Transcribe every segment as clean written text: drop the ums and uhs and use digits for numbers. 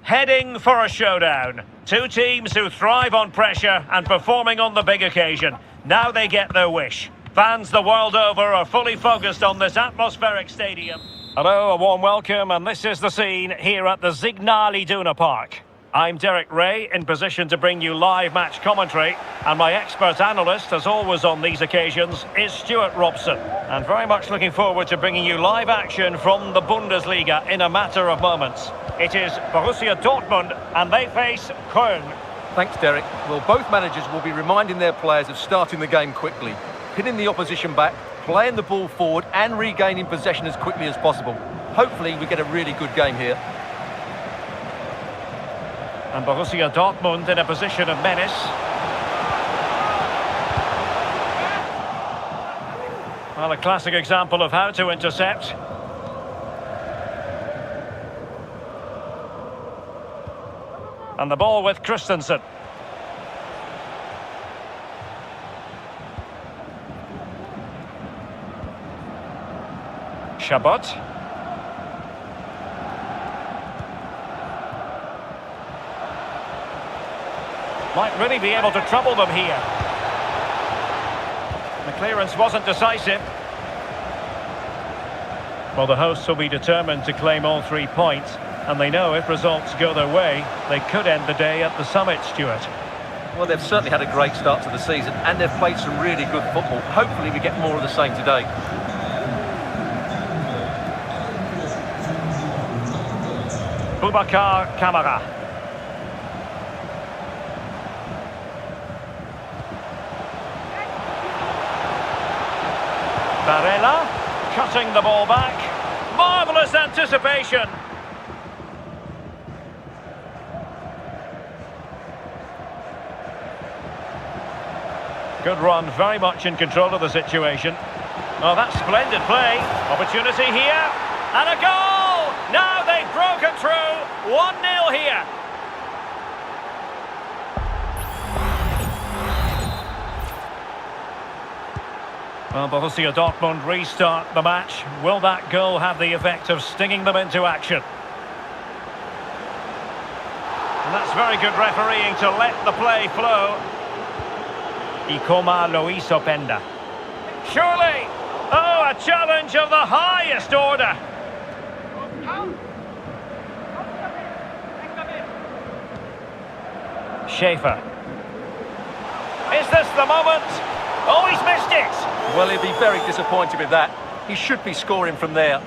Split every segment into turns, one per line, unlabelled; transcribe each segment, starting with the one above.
heading for a showdown. Two teams who thrive on pressure and performing on the big occasion. Now they get their wish. Fans the world over are fully focused on this atmospheric stadium. Hello, a warm welcome, and this is the scene here at the Signal Iduna Park. I'm Derek Ray, in position to bring you live match commentary, and my expert analyst, as always on these occasions, is Stuart Robson. And very much looking forward to bringing you live action from the Bundesliga in a matter of moments. It is Borussia Dortmund, and they face Köln.
Thanks, Derek. Well, both managers will be reminding their players of starting the game quickly, hitting the opposition back, playing the ball forward, and regaining possession as quickly as possible. Hopefully, we get a really good game here.
And Borussia Dortmund in a position of menace. Well, a classic example of how to intercept. And the ball with Christensen. Chabot. Might really be able to trouble them here. The clearance wasn't decisive. Well, the hosts will be determined to claim all 3 points, and they know if results go their way, they could end the day at the summit, Stuart.
Well, they've certainly had a great start to the season, and they've played some really good football. Hopefully we get more of the same today.
Boubacar Kamara. Barella, cutting the ball back. Marvellous anticipation. Good run, very much in control of the situation. Oh, that's splendid play. Opportunity here. And a goal! Now they've broken through. 1-0 here. Well, Borussia Dortmund restart the match. Will that goal have the effect of stinging them into action? And that's very good refereeing to let the play flow. Ikoma Luis Openda. Surely! Oh, a challenge of the highest order. Schaefer. Is this the moment? Oh, he's missed it!
Well, he'll be very disappointed with that. He should be scoring from there.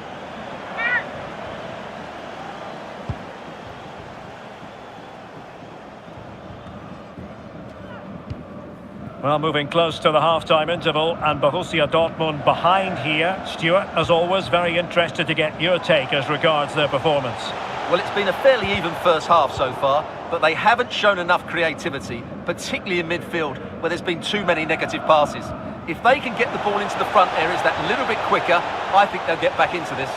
Well, moving close to the half-time interval, and Borussia Dortmund behind here. Stuart, as always, very interested to get your take as regards their performance.
Well, it's been a fairly even first half so far, but they haven't shown enough creativity, particularly in midfield, where there's been too many negative passes. If they can get the ball into the front areas that little bit quicker, I think they'll get back into this.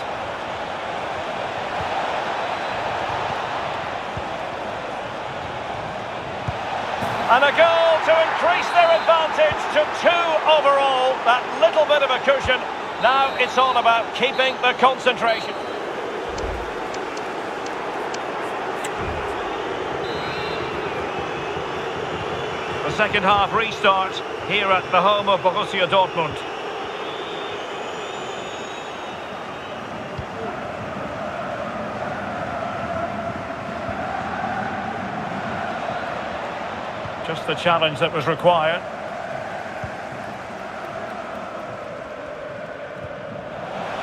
And a goal to increase their advantage to 2 overall. That little bit of a cushion. Now it's all about keeping the concentration. The second half restart here at the home of Borussia Dortmund. Just the challenge that was required.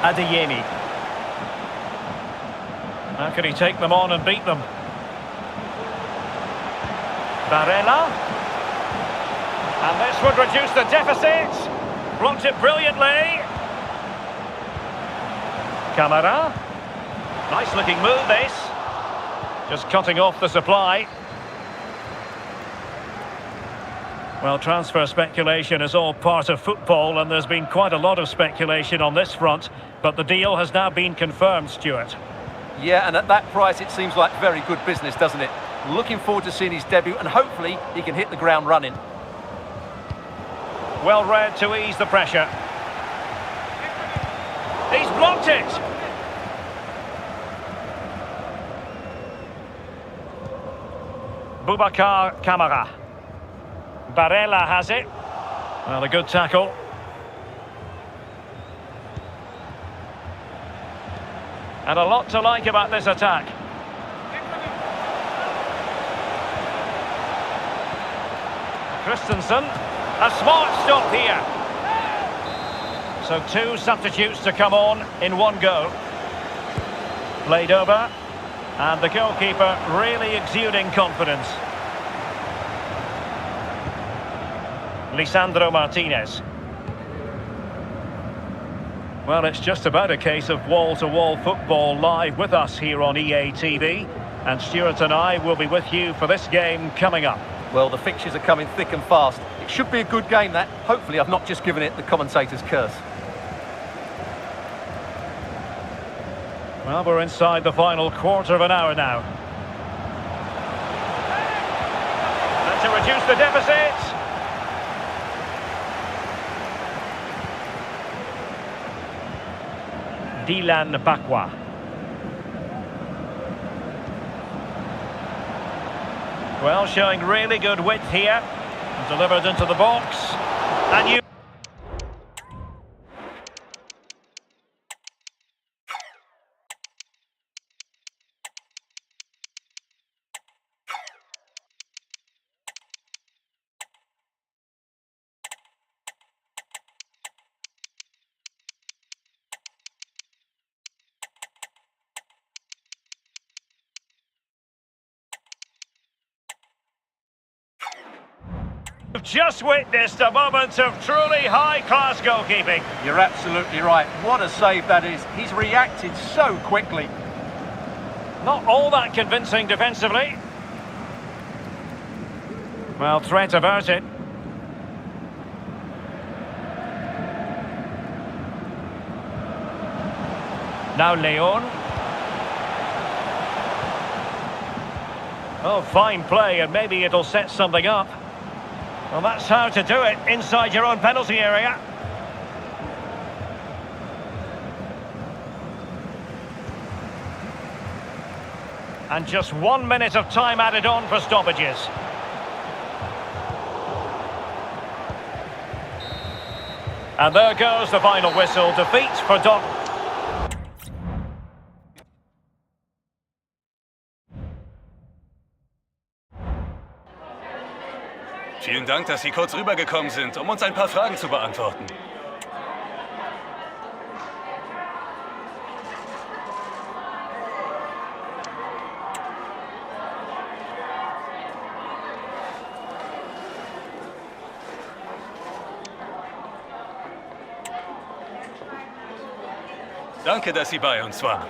Adeyemi. How can he take them on and beat them? Barella. And this would reduce the deficit. Blocked it brilliantly. Kamara. Nice looking move, this. Just cutting off the supply. Well, transfer speculation is all part of football, and there's been quite a lot of speculation on this front, but the deal has now been confirmed, Stuart.
Yeah, and at that price it seems like very good business, doesn't it? Looking forward to seeing his debut, and hopefully he can hit the ground running.
Well read to ease the pressure. He's blocked it. Boubacar Kamara. Barella has it. Well, a good tackle. And a lot to like about this attack. Christensen, a smart stop here. So two substitutes to come on in one go. Played over, and the goalkeeper really exuding confidence. Lisandro Martinez. Well, it's just about a case of wall-to-wall football live with us here on EA TV. And Stuart and I will be with you for this game coming up.
Well, the fixtures are coming thick and fast. It should be a good game, that. Hopefully I've not just given it the commentator's curse.
Well, we're inside the final quarter of an hour now. And to reduce the deficit. Dylan Bakwa. Well, showing really good width here. Delivered into the box. And you... We've just witnessed a moment of truly high-class goalkeeping.
You're absolutely right. What a save that is. He's reacted so quickly.
Not all that convincing defensively. Well, threat averted. Now Leon. Oh, fine play, and maybe it'll set something up. Well, that's how to do it, inside your own penalty area. And just 1 minute of time added on for stoppages. And there goes the final whistle. Defeat for Dortmund.
Vielen Dank, dass Sie kurz rübergekommen sind, um uns ein paar Fragen zu beantworten. Danke, dass Sie bei uns waren.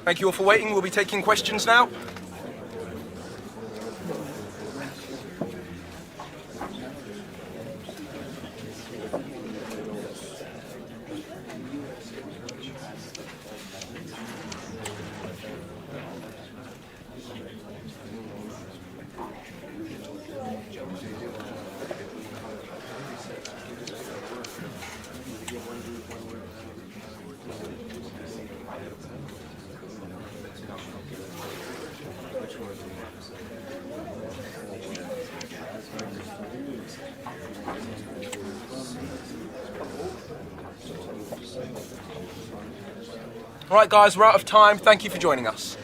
Thank you all for waiting. We'll be taking questions now. All right, guys, we're out of time. Thank you for joining us.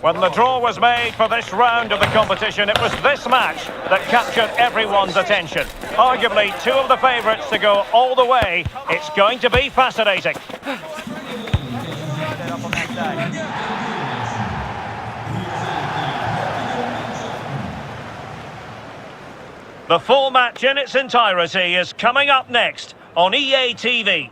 When the draw was made for this round of the competition, it was this match that captured everyone's attention. Arguably two of the favourites to go all the way. It's going to be fascinating. The full match in its entirety is coming up next on EA TV.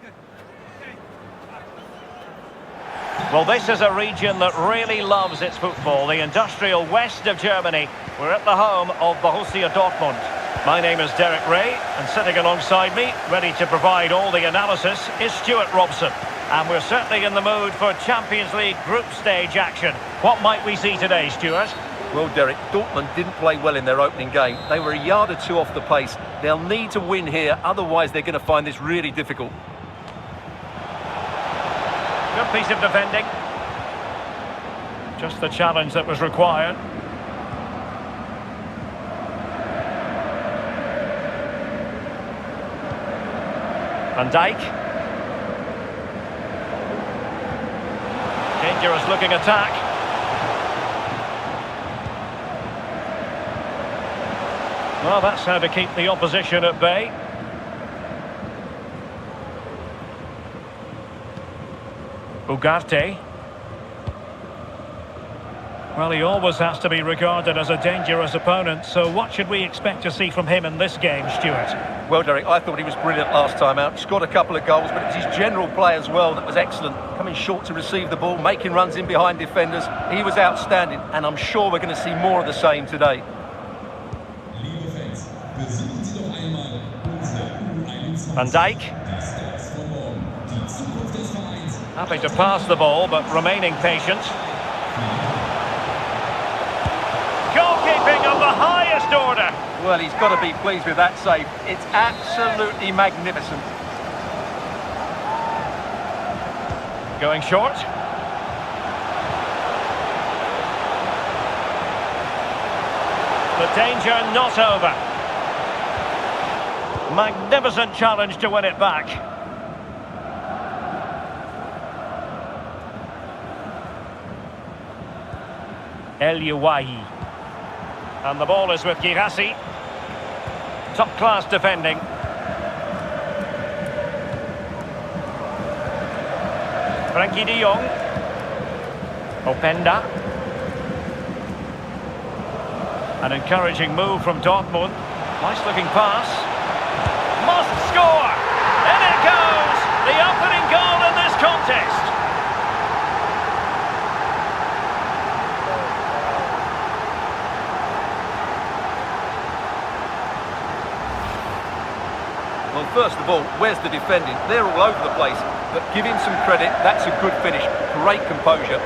Well, this is a region that really loves its football, the industrial west of Germany. We're at the home of Borussia Dortmund. My name is Derek Ray, and sitting alongside me, ready to provide all the analysis, is Stuart Robson. And we're certainly in the mood for Champions League group stage action. What might we see today, Stuart?
Well, Derek, Dortmund didn't play well in their opening game. They were a yard or two off the pace. They'll need to win here, otherwise they're going to find this really difficult.
Good piece of defending. Just the challenge that was required. Van Dijk. Dangerous looking attack. Well, that's how to keep the opposition at bay. Ugarte. Well, he always has to be regarded as a dangerous opponent, so what should we expect to see from him in this game, Stuart?
Well, Derek, I thought he was brilliant last time out. He scored a couple of goals, but it was his general play as well that was excellent. Coming short to receive the ball, making runs in behind defenders. He was outstanding, and I'm sure we're going to see more of the same today.
Van Dijk. Happy to pass the ball, but remaining patient. Goalkeeping of the highest order.
Well, he's got to be pleased with that save. It's absolutely magnificent.
Going short. The danger not over. Magnificent challenge to win it back. El Yuwahi. And the ball is with Girassi. Top-class defending. Frankie de Jong. Openda. An encouraging move from Dortmund. Nice-looking pass. Must score! In it goes! The opening goal in this contest.
Well, first of all, where's the defending? They're all over the place, but give him some credit. That's a good finish. Great composure.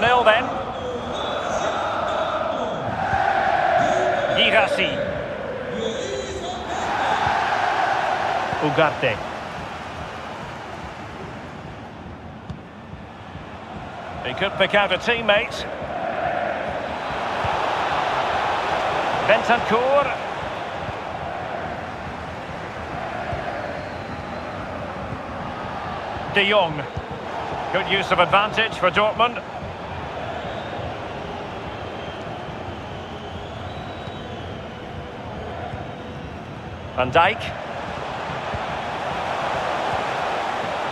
Nil then. Girassi. Ugarte. He could pick out a teammate. Bentancur. De Jong. Good use of advantage for Dortmund. Van Dijk.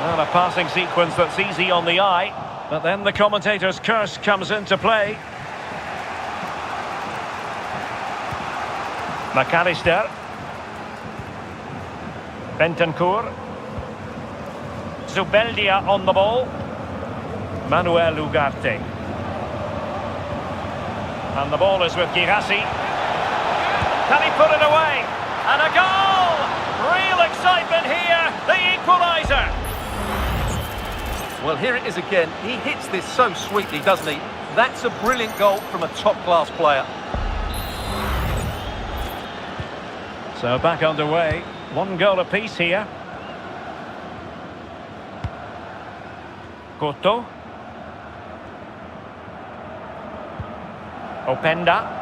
Well, a passing sequence that's easy on the eye, but then the commentator's curse comes into play. McAllister. Bentancur. Zubeldia on the ball. Manuel Ugarte. And the ball is with Girassi. Can he put it away? And a goal! Real excitement here, the equaliser.
Well, here it is again. He hits this so sweetly, doesn't he? That's a brilliant goal from a top-class player.
So back underway. One goal apiece here. Couto. Openda.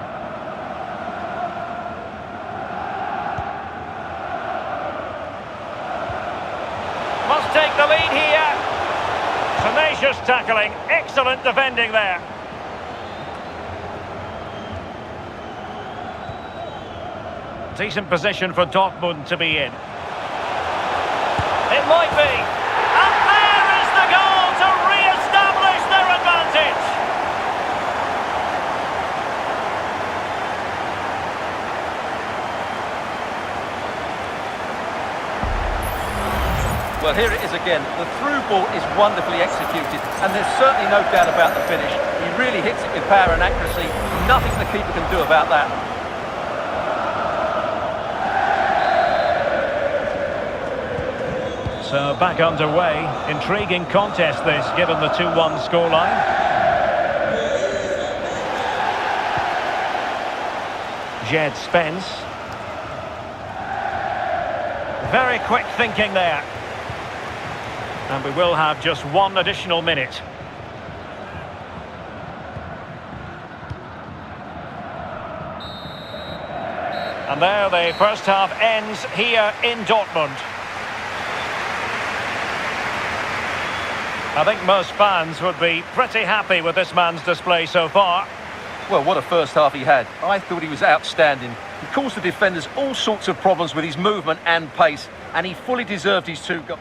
Must take the lead here. Tenacious tackling, excellent defending there. Decent position for Dortmund to be in. It might be. And there is the goal to re-establish their advantage.
Well, here it is again. The through ball is wonderfully executed, and there's certainly no doubt about the finish. He really hits it with power and accuracy. Nothing the keeper can do about that.
So back underway. Intriguing contest this, given the 2-1 scoreline. Jed Spence. Very quick thinking there. And we will have just one additional minute. And there the first half ends here in Dortmund. I think most fans would be pretty happy with this man's display so far.
Well, what a first half he had. I thought he was outstanding. He caused the defenders all sorts of problems with his movement and pace, and he fully deserved his 2 goals.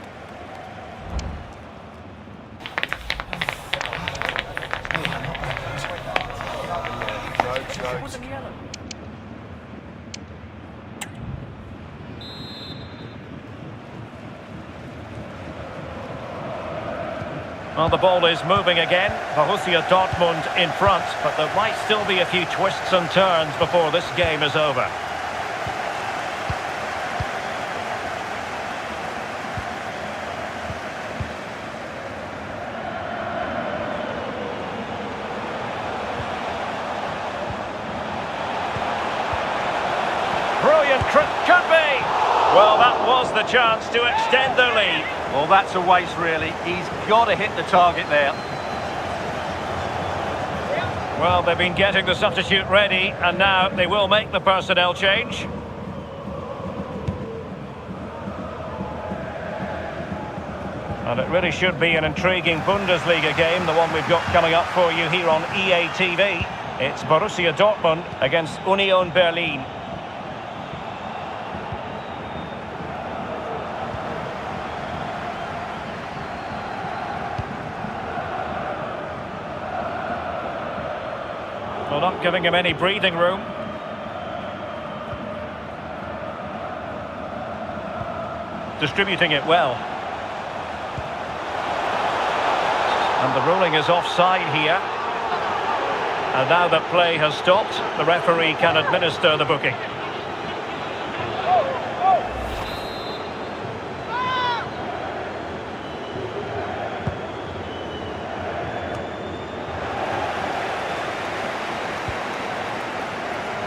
Well, the ball is moving again. Borussia Dortmund in front, but there might still be a few twists and turns before this game is over. Brilliant, could be! Well, that was the chance to extend their lead.
Well, that's a waste, really. He's got to hit the target there.
Well, they've been getting the substitute ready, and now they will make the personnel change. And it really should be an intriguing Bundesliga game, the one we've got coming up for you here on EA TV. It's Borussia Dortmund against Union Berlin. Well, not giving him any breathing room. Distributing it well. And the ruling is offside here. And now that play has stopped, the referee can administer the booking.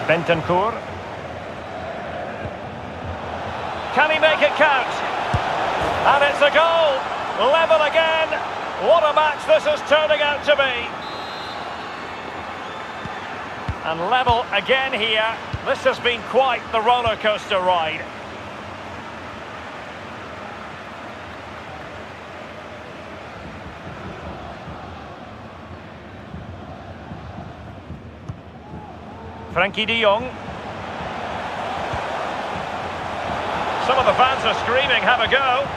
Bentancur. Can he make it count? And it's a goal! Level again! What a match this is turning out to be! And level again here. This has been quite the roller coaster ride. Frankie de Jong. Some of the fans are screaming, have a go.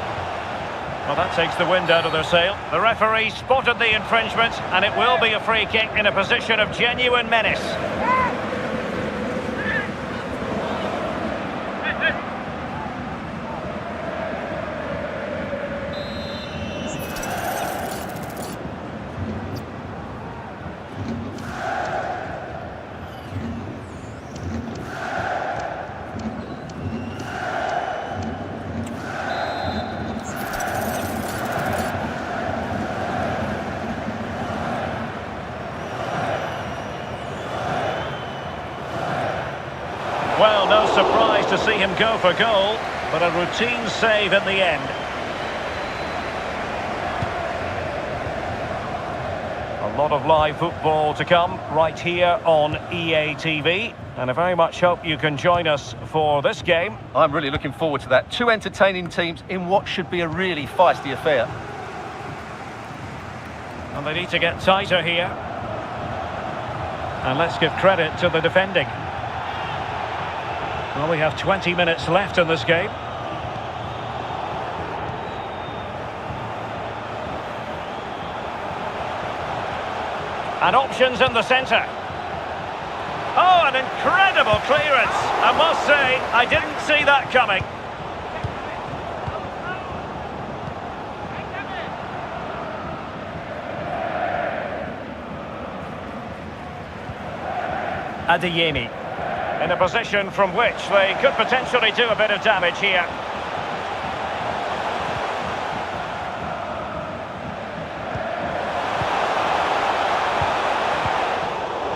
Well, that takes the wind out of their sail. The referee spotted the infringement, and it will be a free kick in a position of genuine menace. Well, no surprise to see him go for goal, but a routine save in the end. A lot of live football to come right here on EA TV, and I very much hope you can join us for this game.
I'm really looking forward to that. 2 entertaining teams in what should be a really feisty affair.
And they need to get tighter here. And let's give credit to the defending. Well, we have 20 minutes left in this game. And options in the centre. Oh, an incredible clearance. I must say, I didn't see that coming. Adeyemi. In a position from which they could potentially do a bit of damage here.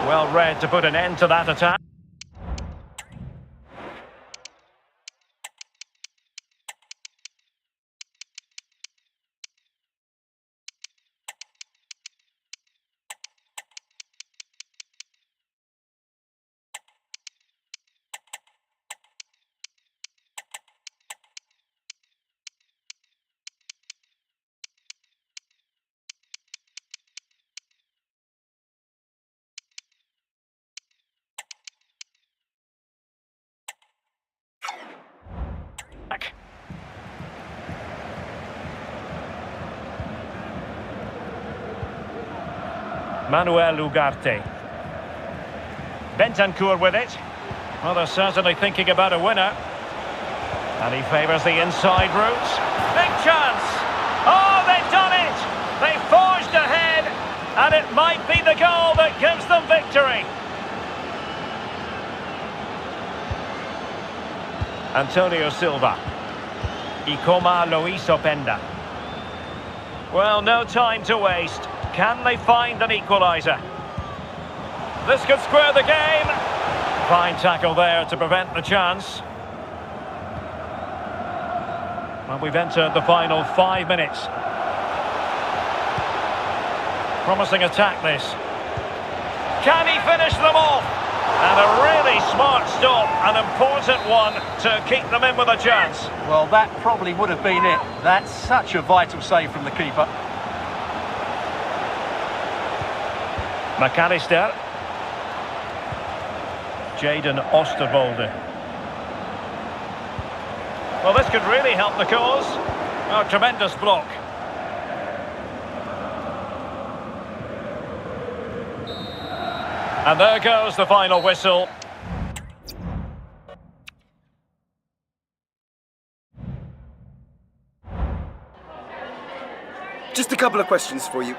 Well read to put an end to that attack. Manuel Ugarte. Bentancur with it. Well, they're certainly thinking about a winner. And he favours the inside route. Big chance! Oh, they've done it! They forged ahead, and it might be the goal that gives them victory. Antonio Silva. Ikoma Lois Openda. Well, no time to waste. Can they find an equaliser? This could square the game. Fine tackle there to prevent the chance. Well, we've entered the final 5 minutes. Promising attack this. Can he finish them off? And a really smart stop, an important one to keep them in with a chance.
Well, that probably would have been it. That's such a vital save from the keeper.
McAllister. Jaden Osterwolde. Well, this could really help the cause. Oh, tremendous block. And there goes the final whistle.
Just a couple of questions for you.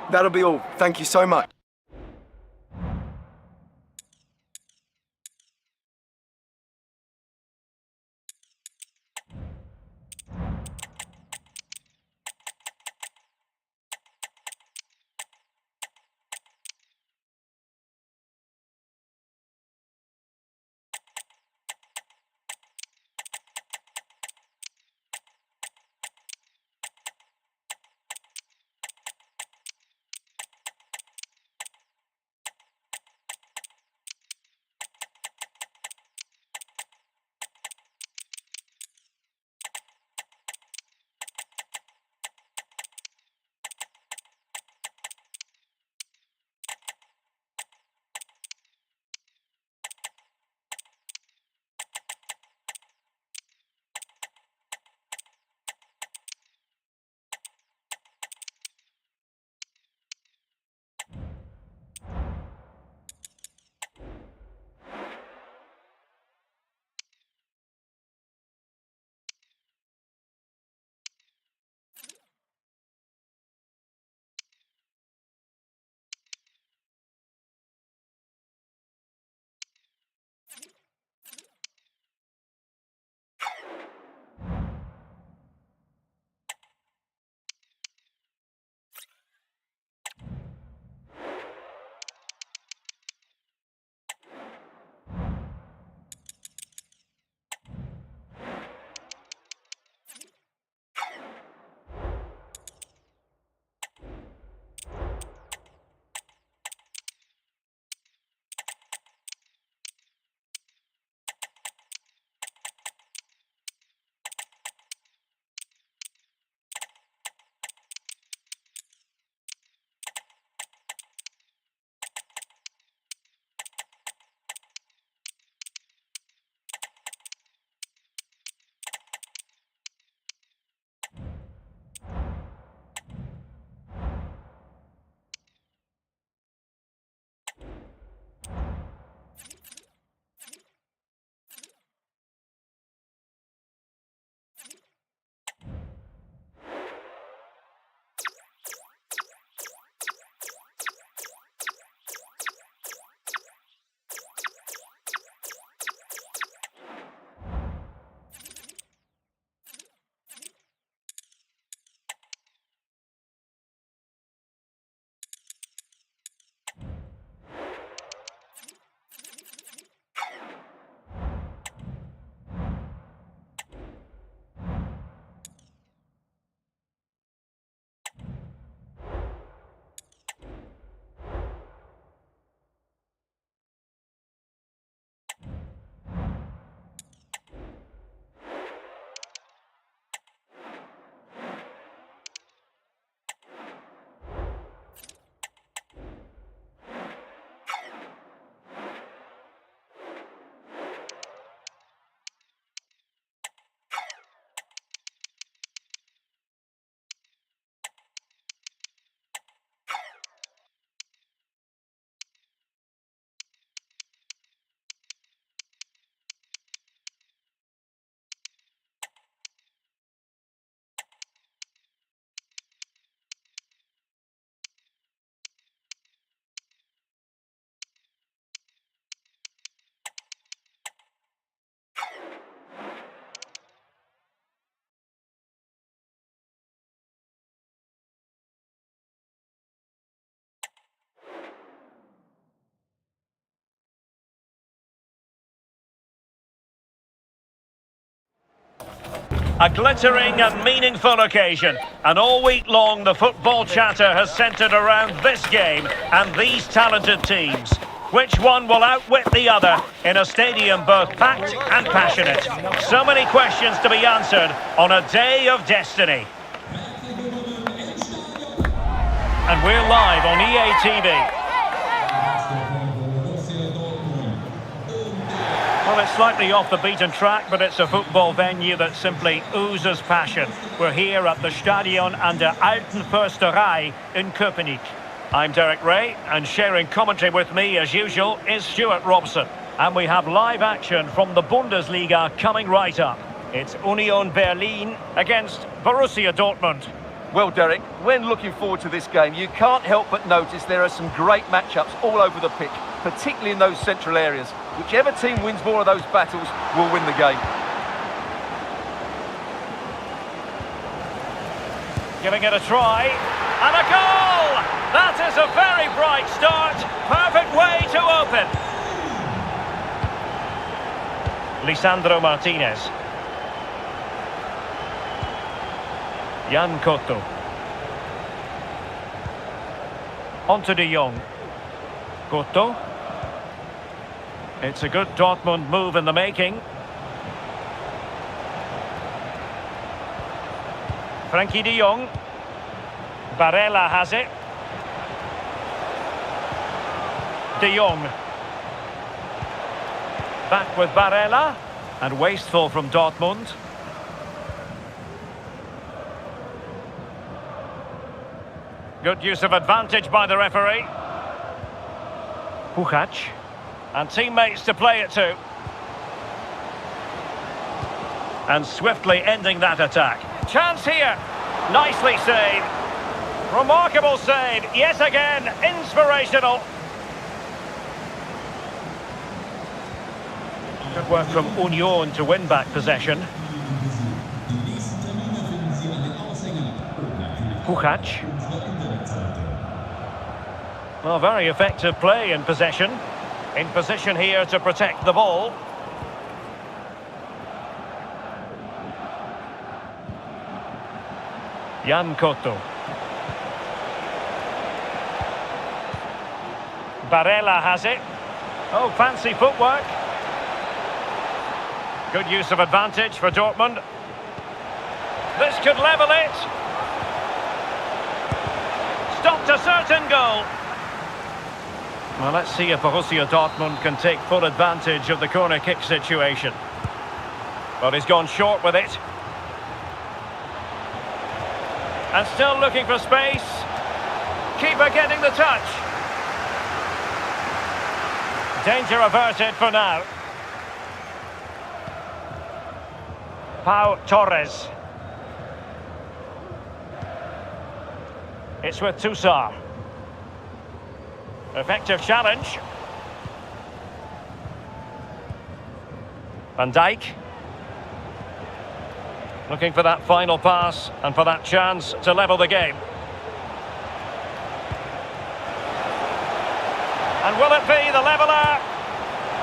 That'll be all. Thank you so much.
A glittering and meaningful occasion. And all week long, the football chatter has centred around this game and these talented teams. Which one will outwit the other in a stadium both packed and passionate? So many questions to be answered on a day of destiny. And we're live on EA TV. Well, it's slightly off the beaten track, but it's a football venue that simply oozes passion. We're here at the Stadion an der Alten Försterei in Köpenick. I'm Derek Ray, and sharing commentary with me, as usual, is Stuart Robson. And we have live action from the Bundesliga coming right up. It's Union Berlin against Borussia Dortmund.
Well, Derek, when looking forward to this game, you can't help but notice there are some great matchups all over the pitch, particularly in those central areas. Whichever team wins more of those battles will win the game.
Giving it a try, and a goal! That is a very bright start. Perfect way to open. Lisandro Martinez. Jan Cotto. On to De Jong. Cotto. It's a good Dortmund move in the making. Frankie De Jong. Barella has it. De Jong. Back with Barella. And wasteful from Dortmund. Good use of advantage by the referee. Puchac. And teammates to play it to. And swiftly ending that attack. Chance here. Nicely saved. Remarkable save. Yet again, inspirational. Good work from Union to win back possession. Puchac. Well, very effective play in possession. In position here to protect the ball. Jan Cotto. Barella has it. Oh, fancy footwork. Good use of advantage for Dortmund. This could level it. Stopped a certain goal. Well, let's see if Borussia Dortmund can take full advantage of the corner kick situation. But he's gone short with it. And still looking for space. Keeper getting the touch. Danger averted for now. Pau Torres. It's with Toussaint. Effective challenge. Van Dijk. Looking for that final pass and for that chance to level the game. And will it be the leveller?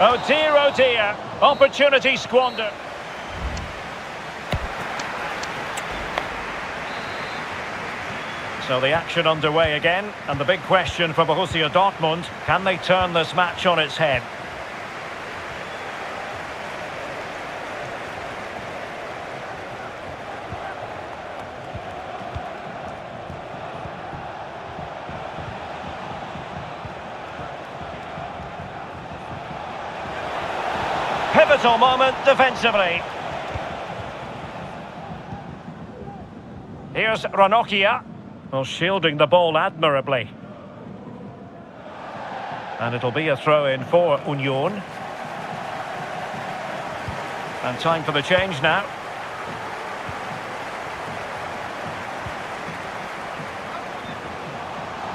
Oh dear, opportunity squandered. So the action underway again, and the big question for Borussia Dortmund, can they turn this match on its head? Pivotal moment defensively. Here's Ranocchia. Well, shielding the ball admirably. And it'll be a throw-in for Union. And time for the change now.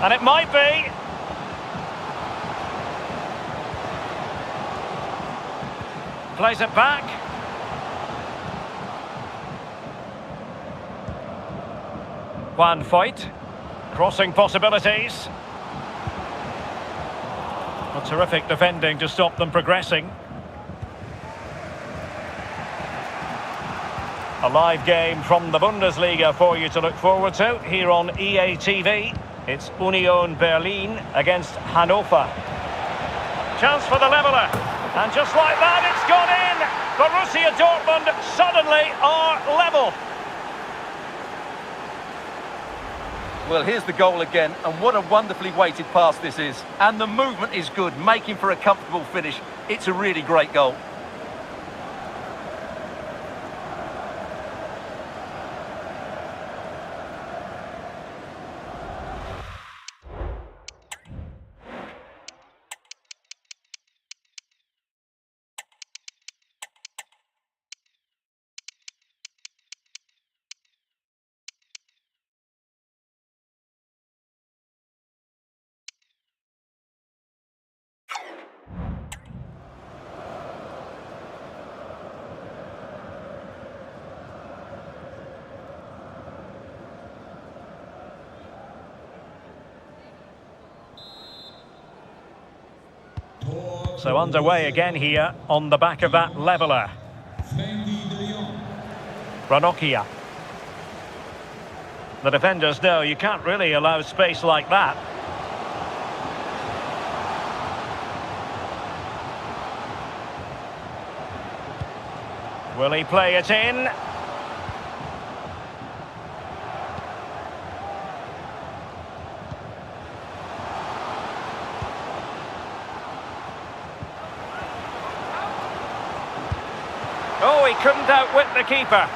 And it might be. Plays it back. Juan Foyt. Crossing possibilities. A terrific defending to stop them progressing. A live game from the Bundesliga for you to look forward to here on EA TV. It's Union Berlin against Hannover. Chance for the leveller. And just like that, it's gone in. Borussia Dortmund suddenly are level.
Well, here's the goal again, and what a wonderfully weighted pass this is. And the movement is good, making for a comfortable finish. It's a really great goal.
So underway again here on the back of that leveller. Ranocchia. The defenders know you can't really allow space like that. Will he play it in? Oh, he couldn't outwit the keeper.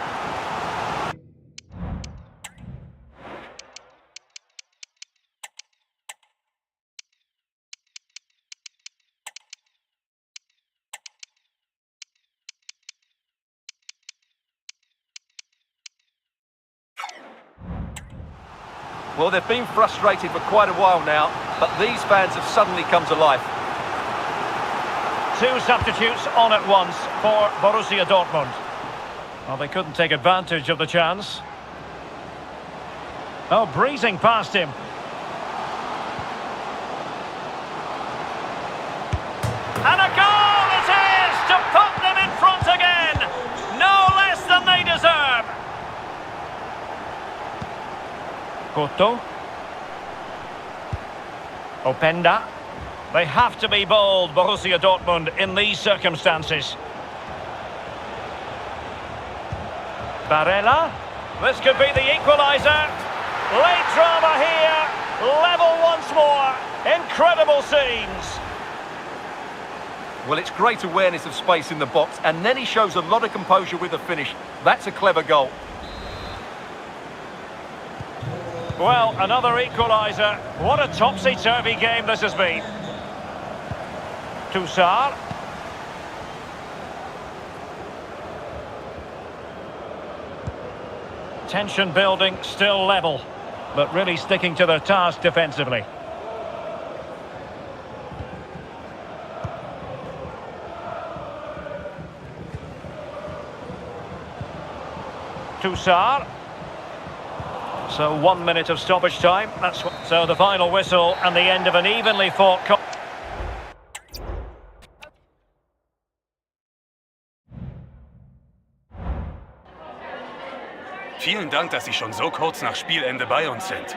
Well, they've been frustrated for quite a while now, but these fans have suddenly come to life.
Two substitutes on at once for Borussia Dortmund. Well, they couldn't take advantage of the chance. Oh, breezing past him. And a goal it is to put them in front again. No less than they deserve. Cotto. Openda. They have to be bold, Borussia Dortmund, in these circumstances. Barella. This could be the equaliser. Late drama here. Level once more. Incredible scenes.
Well, it's great awareness of space in the box, and then he shows a lot of composure with the finish. That's a clever goal.
Well, another equaliser. What a topsy-turvy game this has been. Toussaint. Tension building, still level, but really sticking to their task defensively. Toussaint. So 1 minute of stoppage time. So the final whistle and the end of an evenly fought.
Vielen Dank, dass Sie schon so kurz nach Spielende bei uns sind.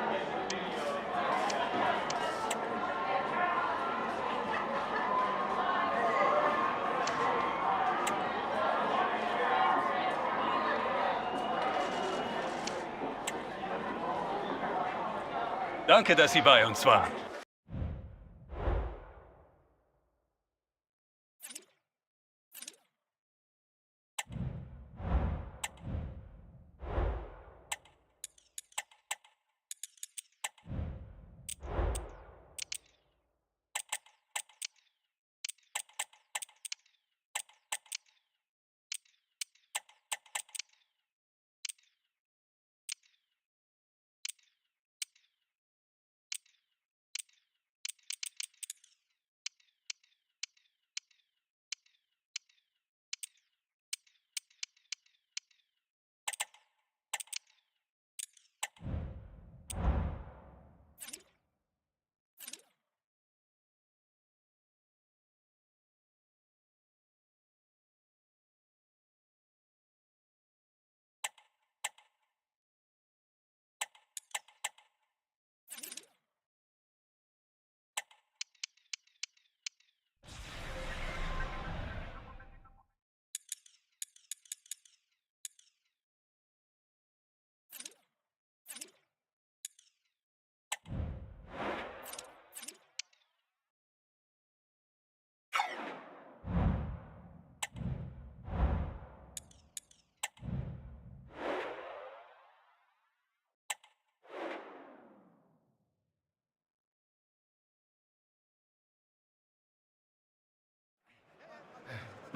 Danke, dass Sie bei uns waren.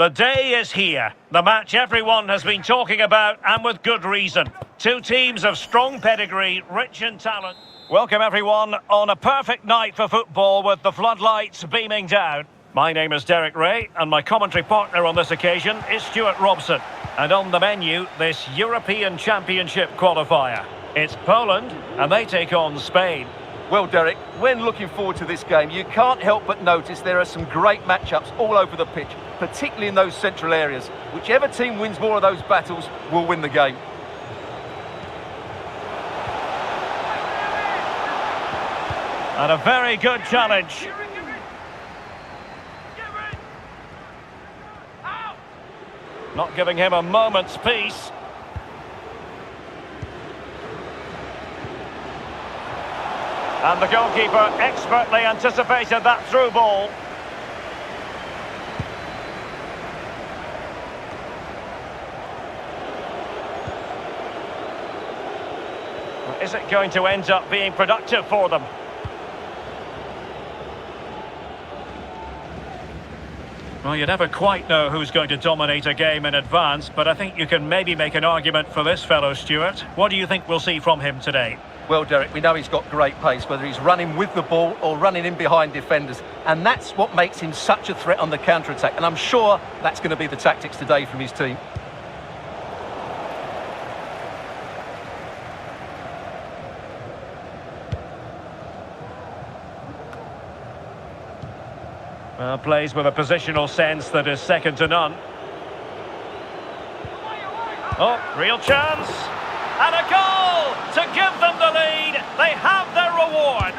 The day is here. The match everyone has been talking about, and with good reason. Two teams of strong pedigree, rich in talent. Welcome everyone on a perfect night for football with the floodlights beaming down. My name is Derek Ray, and my commentary partner on this occasion is Stuart Robson. And on the menu, this European Championship qualifier. It's Poland, and they take on Spain.
Well, Derek, when looking forward to this game, you can't help but notice there are some great matchups all over the pitch, particularly in those central areas. Whichever team wins more of those battles will win the game.
And a very good challenge. Not giving him a moment's peace. And the goalkeeper expertly anticipated that through ball. Is it going to end up being productive for them? Well, you never quite know who's going to dominate a game in advance, but I think you can maybe make an argument for this fellow, Stuart. What do you think we'll see from him today?
Well, Derek, we know he's got great pace, whether he's running with the ball or running in behind defenders. And that's what makes him such a threat on the counter-attack. And I'm sure that's going to be the tactics today from his team.
Well, plays with a positional sense that is second to none. Oh, real chance. And a goal to give them the lead. They have their reward.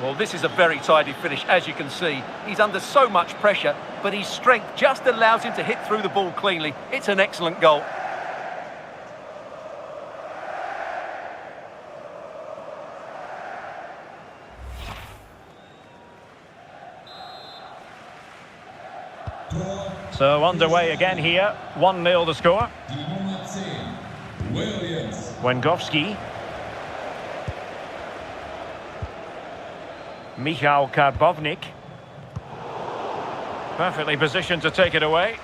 Well, this is a very tidy finish, as you can see. He's under so much pressure, but his strength just allows him to hit through the ball cleanly. It's an excellent goal.
So underway again here, 1-0 the score. Węgowski. Michał Karbownik. Perfectly positioned to take it away.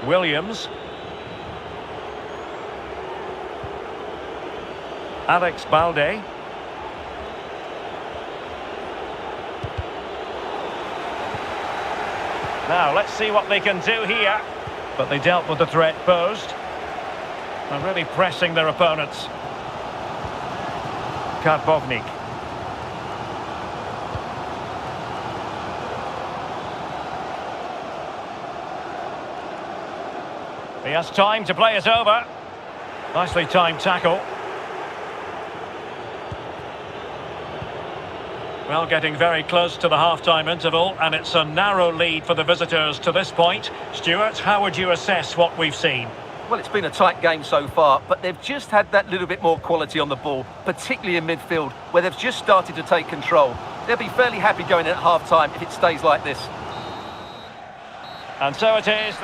Williams. Alex Balde. Now, let's see what they can do here. But they dealt with the threat posed. They're really pressing their opponents. Karbownik. He has time to play it over. Nicely timed tackle. Well, getting very close to the half-time interval, and it's a narrow lead for the visitors to this point. Stuart, how would you assess what we've seen?
Well, it's been a tight game so far, but they've just had that little bit more quality on the ball, particularly in midfield, where they've just started to take control. They'll be fairly happy going in at half-time if it stays like this.
And so it is.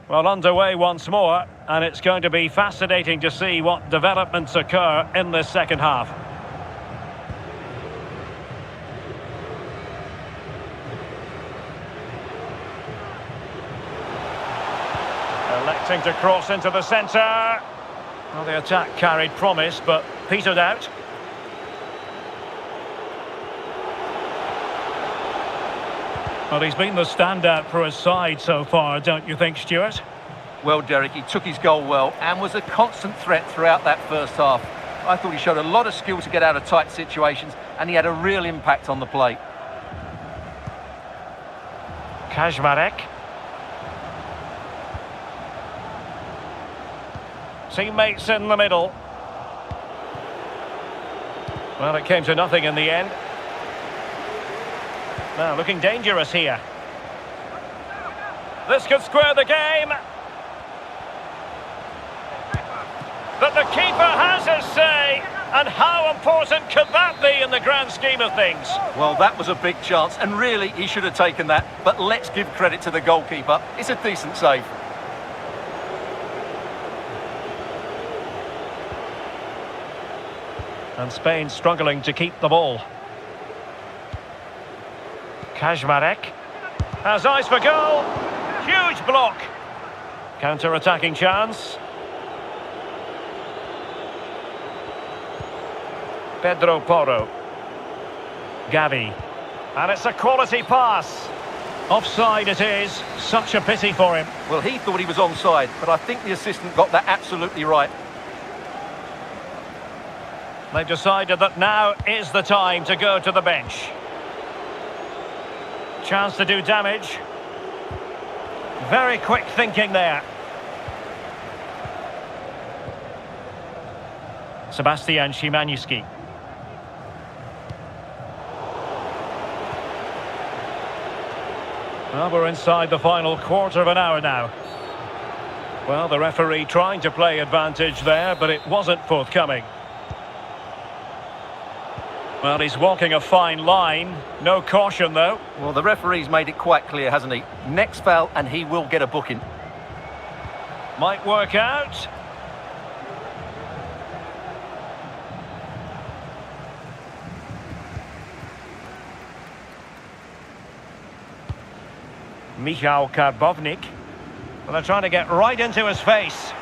Well, underway once more, and it's going to be fascinating to see what developments occur in this second half. Electing to cross into the centre. Well, the attack carried promise, but petered out. Well, he's been the standout for his side so far, don't you think, Stuart?
Well, Derek, he took his goal well and was a constant threat throughout that first half. I thought he showed a lot of skill to get out of tight situations, and he had a real impact on the play.
Kaczmarek. Teammates in the middle. Well, it came to nothing in the end. Now, looking dangerous here. This could square the game. But the keeper has his say. And how important could that be in the grand scheme of things?
Well, that was a big chance, and really, he should have taken that. But let's give credit to the goalkeeper. It's a decent save.
And Spain struggling to keep the ball. Kajmarek has eyes for goal. Huge block. Counter-attacking chance. Pedro Porro. Gavi. And it's a quality pass. Offside it is. Such a pity for him.
Well, he thought he was onside, but I think the assistant got that absolutely right.
They've decided that now is the time to go to the bench. Chance to do damage. Very quick thinking there. Sebastian Szymanski. Well, we're inside the final quarter of an hour now. Well, the referee trying to play advantage there, but it wasn't forthcoming. Well, he's walking a fine line. No caution, though.
Well, the referee's made it quite clear, hasn't he? Next foul, and he will get a booking.
Might work out. Michał Karbownik. Well, they're trying to get right into his face.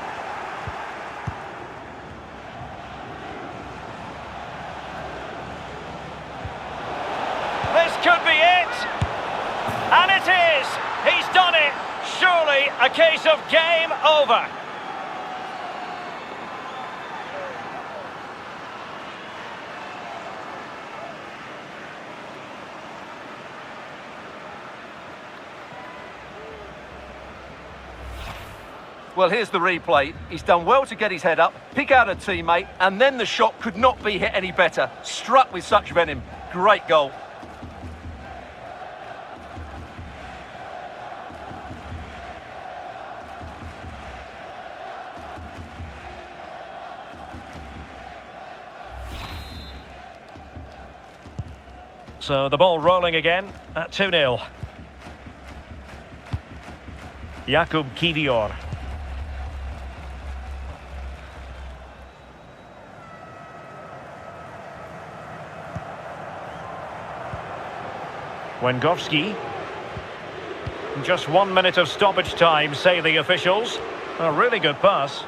This could be it. And it is. He's done it. Surely a case of game over.
Well, here's the replay. He's done well to get his head up, pick out a teammate, and then the shot could not be hit any better. Struck with such venom. Great goal.
So the ball rolling again at 2-0. Jakub Kiwior. Węgowski. Just 1 minute of stoppage time, say the officials. A really good pass.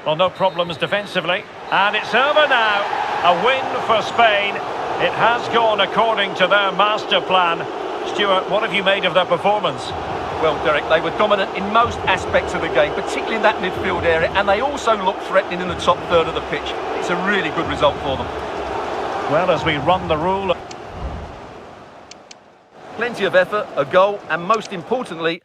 Well, no problems defensively. And it's over now. A win for Spain. It has gone according to their master plan. Stuart, what have you made of their performance?
Well, Derek, they were dominant in most aspects of the game, particularly in that midfield area, and they also looked threatening in the top third of the pitch. It's a really good result for them.
Well, as we run the rule...
Plenty of effort, a goal, and most importantly,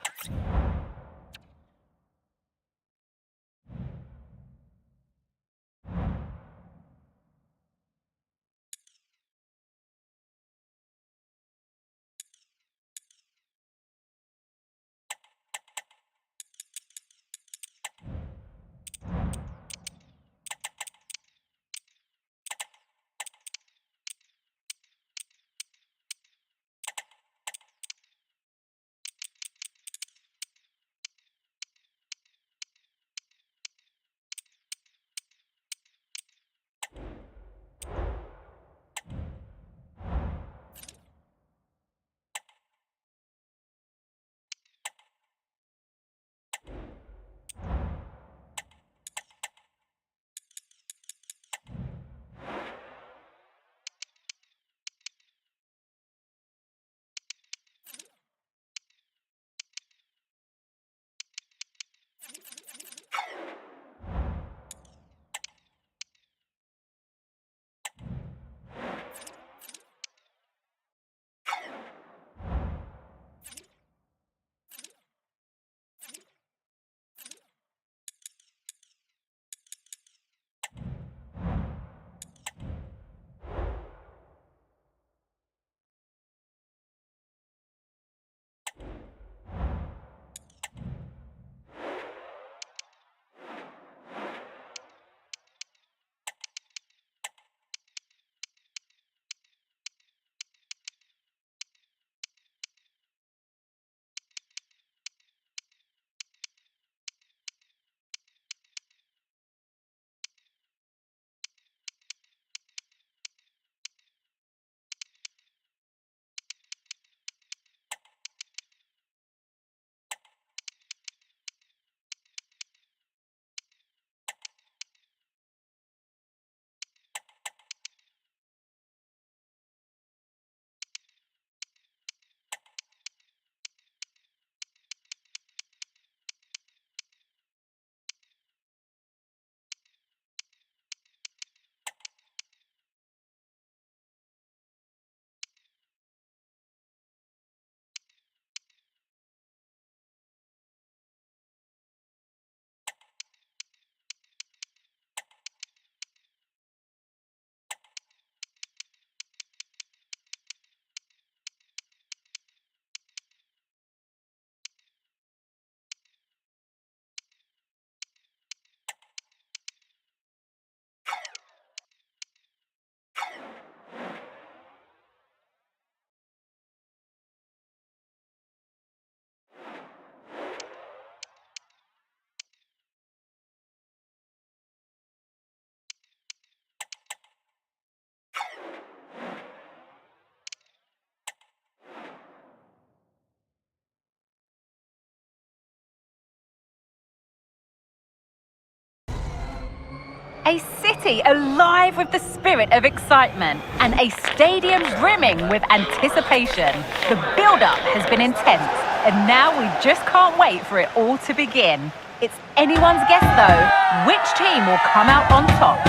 A city alive with the spirit of excitement and a stadium brimming with anticipation. The build-up has been intense, and now we just can't wait for it all to begin. It's anyone's guess, though, which team will come out on top.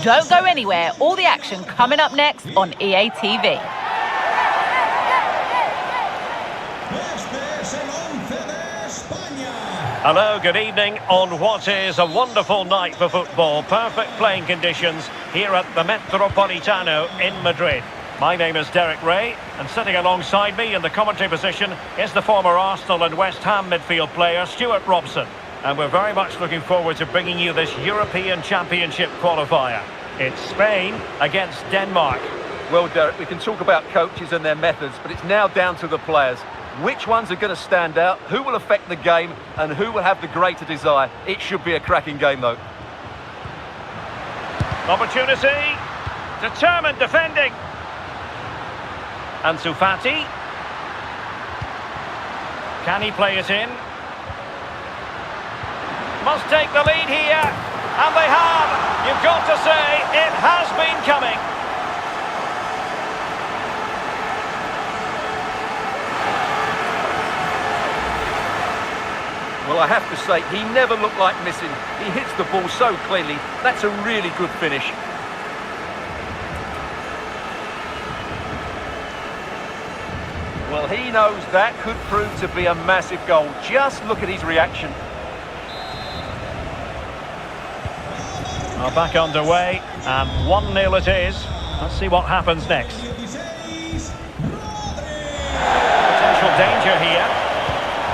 Don't go anywhere. All the action coming up next on EA TV.
Hello, good evening on what is a wonderful night for football. Perfect playing conditions here at the Metropolitano in Madrid. My name is Derek Ray, and sitting alongside me in the commentary position is the former Arsenal and West Ham midfield player Stuart Robson. And we're very much looking forward to bringing you this European Championship qualifier. It's Spain against Denmark.
Well, Derek, we can talk about coaches and their methods, but it's now down to the players. Which ones are going to stand out, who will affect the game, and who will have the greater desire? It should be a cracking game, though.
Opportunity. Determined defending. Ansu Fati. Can he play it in? Must take the lead here. And they have. You've got to say, it has been coming.
Well, I have to say, he never looked like missing. He hits the ball so cleanly. That's a really good finish. Well, he knows that could prove to be a massive goal. Just look at his reaction.
Well, back underway, and 1-0 it is. Let's see what happens next. Potential danger here,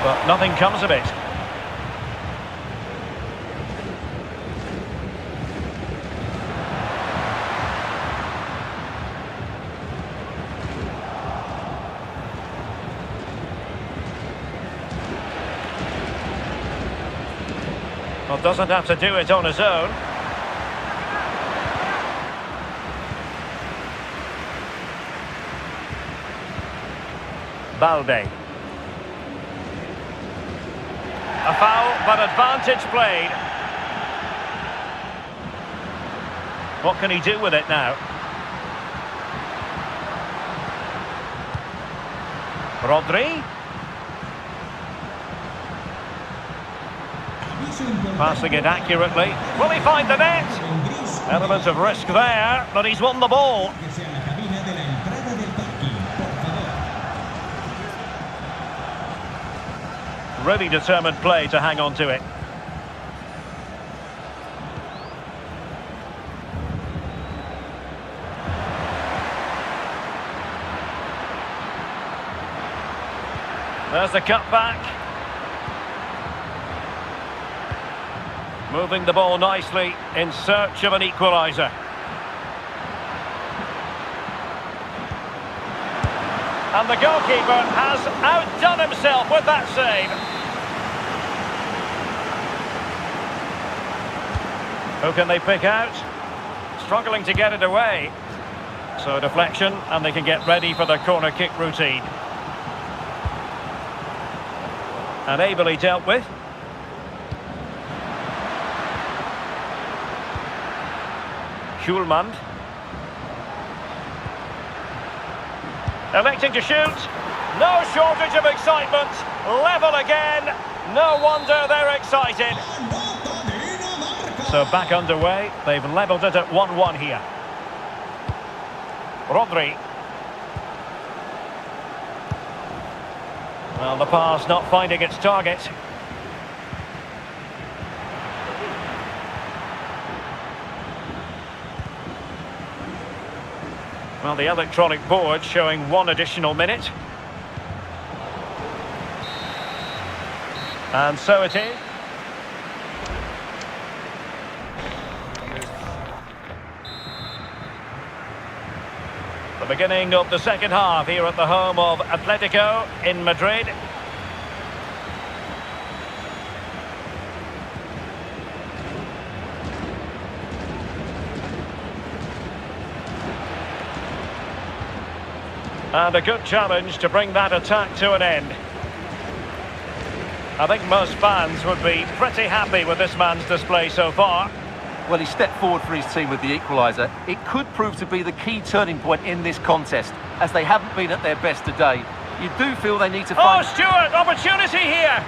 but nothing comes of it. Well, doesn't have to do it on his own. Balde. A foul, but advantage played. What can he do with it now? Rodri. Passing it accurately. Will he find the net? Element of risk there, but he's won the ball. Really determined play to hang on to it. There's the cut back. Moving the ball nicely in search of an equaliser. And the goalkeeper has outdone himself with that save. Who can they pick out? Struggling to get it away. So deflection, and they can get ready for the corner kick routine. And ably dealt with. Schulman. Electing to shoot. No shortage of excitement. Level again. No wonder they're excited. So back underway. They've levelled it at 1-1 here. Rodri. Well, the pass not finding its target. Well, the electronic board showing 1 additional minute. And so it is. The beginning of the second half here at the home of Atletico in Madrid. And a good challenge to bring that attack to an end. I think most fans would be pretty happy with this man's display so far.
Well, he stepped forward for his team with the equaliser. It could prove to be the key turning point in this contest, as they haven't been at their best today. You do feel they need to
Oh,
find...
Stewart, opportunity here!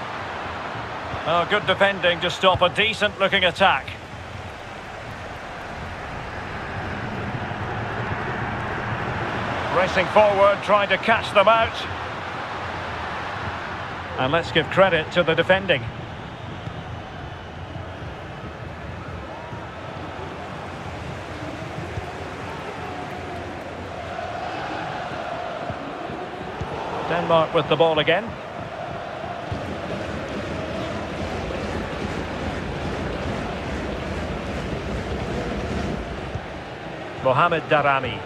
Oh, good defending to stop a decent-looking attack. Racing forward, trying to catch them out. And let's give credit to the defending. Denmark with the ball again. Mohamed Darami.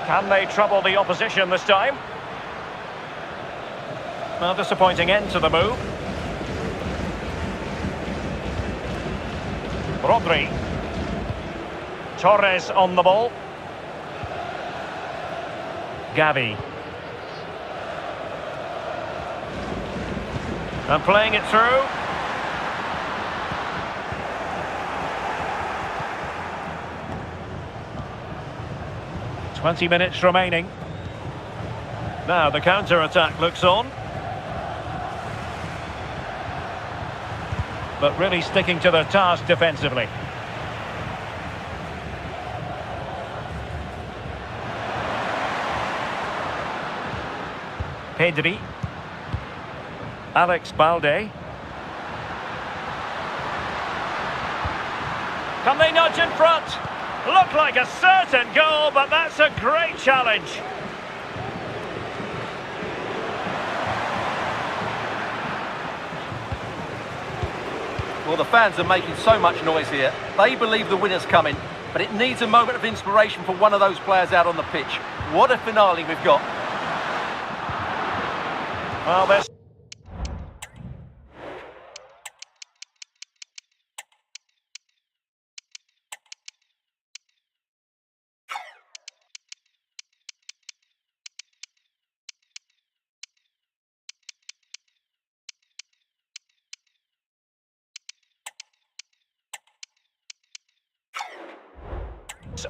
Can they trouble the opposition this time? Well, disappointing end to the move. Rodri. Torres on the ball. Gavi. And playing it through. "20 minutes remaining. Now the counter-attack looks on. But really sticking to their task defensively. Pedri. Alex Balde. Can they nudge in front? Looked like a certain goal, but that's a great challenge.
Well, the fans are making so much noise here. They believe the winner's coming, but it needs a moment of inspiration for one of those players out on the pitch. What a finale we've got.
Well, this...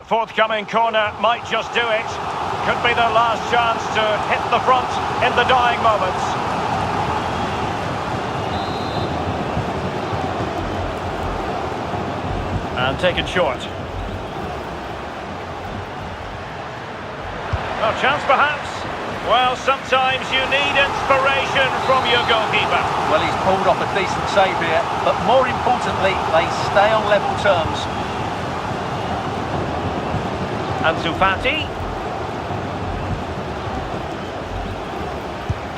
Forthcoming corner might just do it. Could be their last chance to hit the front in the dying moments. And taken short. A chance perhaps? Well, sometimes you need inspiration from your goalkeeper.
Well, he's pulled off a decent save here, but more importantly, they stay on level terms.
Ansu Fati.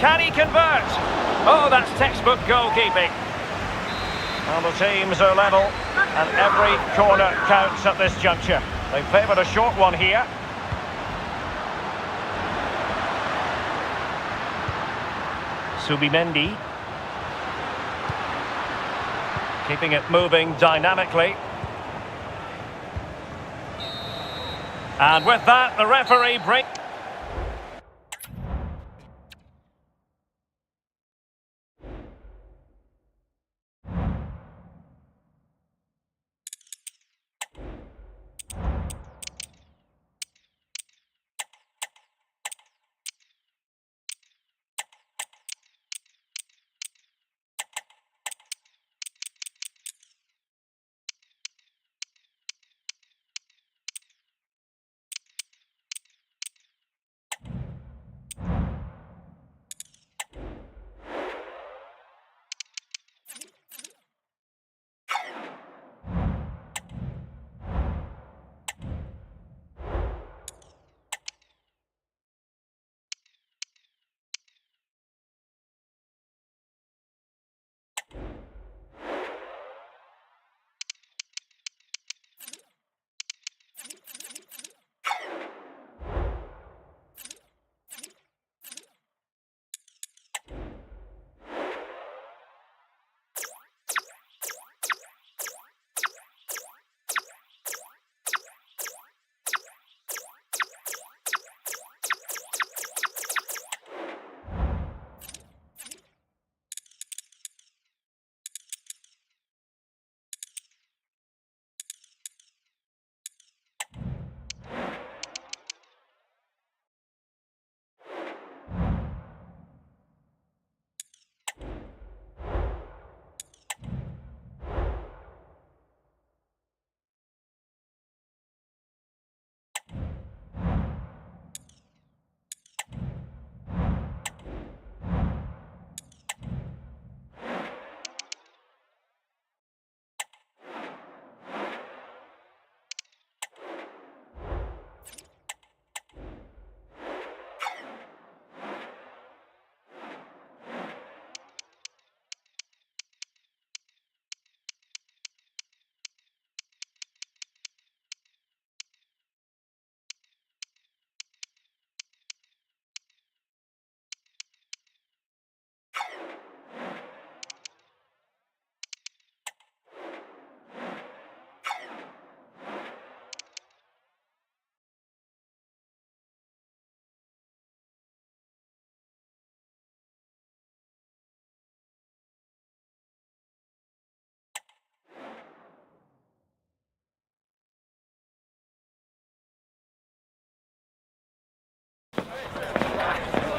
Can he convert? Oh, that's textbook goalkeeping. Well, the teams are level, and every corner counts at this juncture. They favoured a short one here. Subimendi. Keeping it moving dynamically. And with that, the referee brings...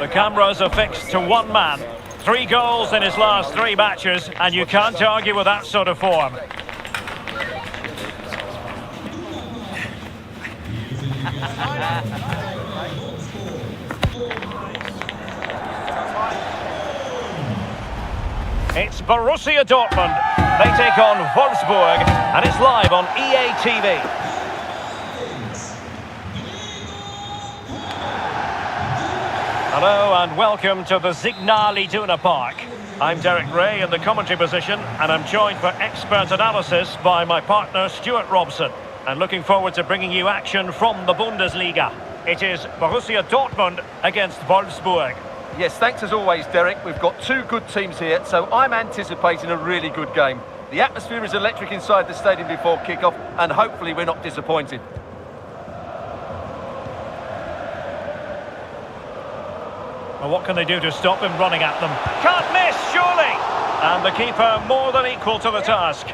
The cameras are fixed to one man. 3 goals in his last 3 matches, and you can't argue with that sort of form. It's Borussia Dortmund. They take on Wolfsburg, and it's live on EA TV. Hello and welcome to the Signal Iduna Park. I'm Derek Ray in the commentary position, and I'm joined for expert analysis by my partner Stuart Robson. And looking forward to bringing you action from the Bundesliga. It is Borussia Dortmund against Wolfsburg.
Yes, thanks as always, Derek. We've got 2 good teams here, so I'm anticipating a really good game. The atmosphere is electric inside the stadium before kick-off, and hopefully we're not disappointed.
Well, what can they do to stop him running at them? Can't miss, surely! And the keeper more than equal to the task.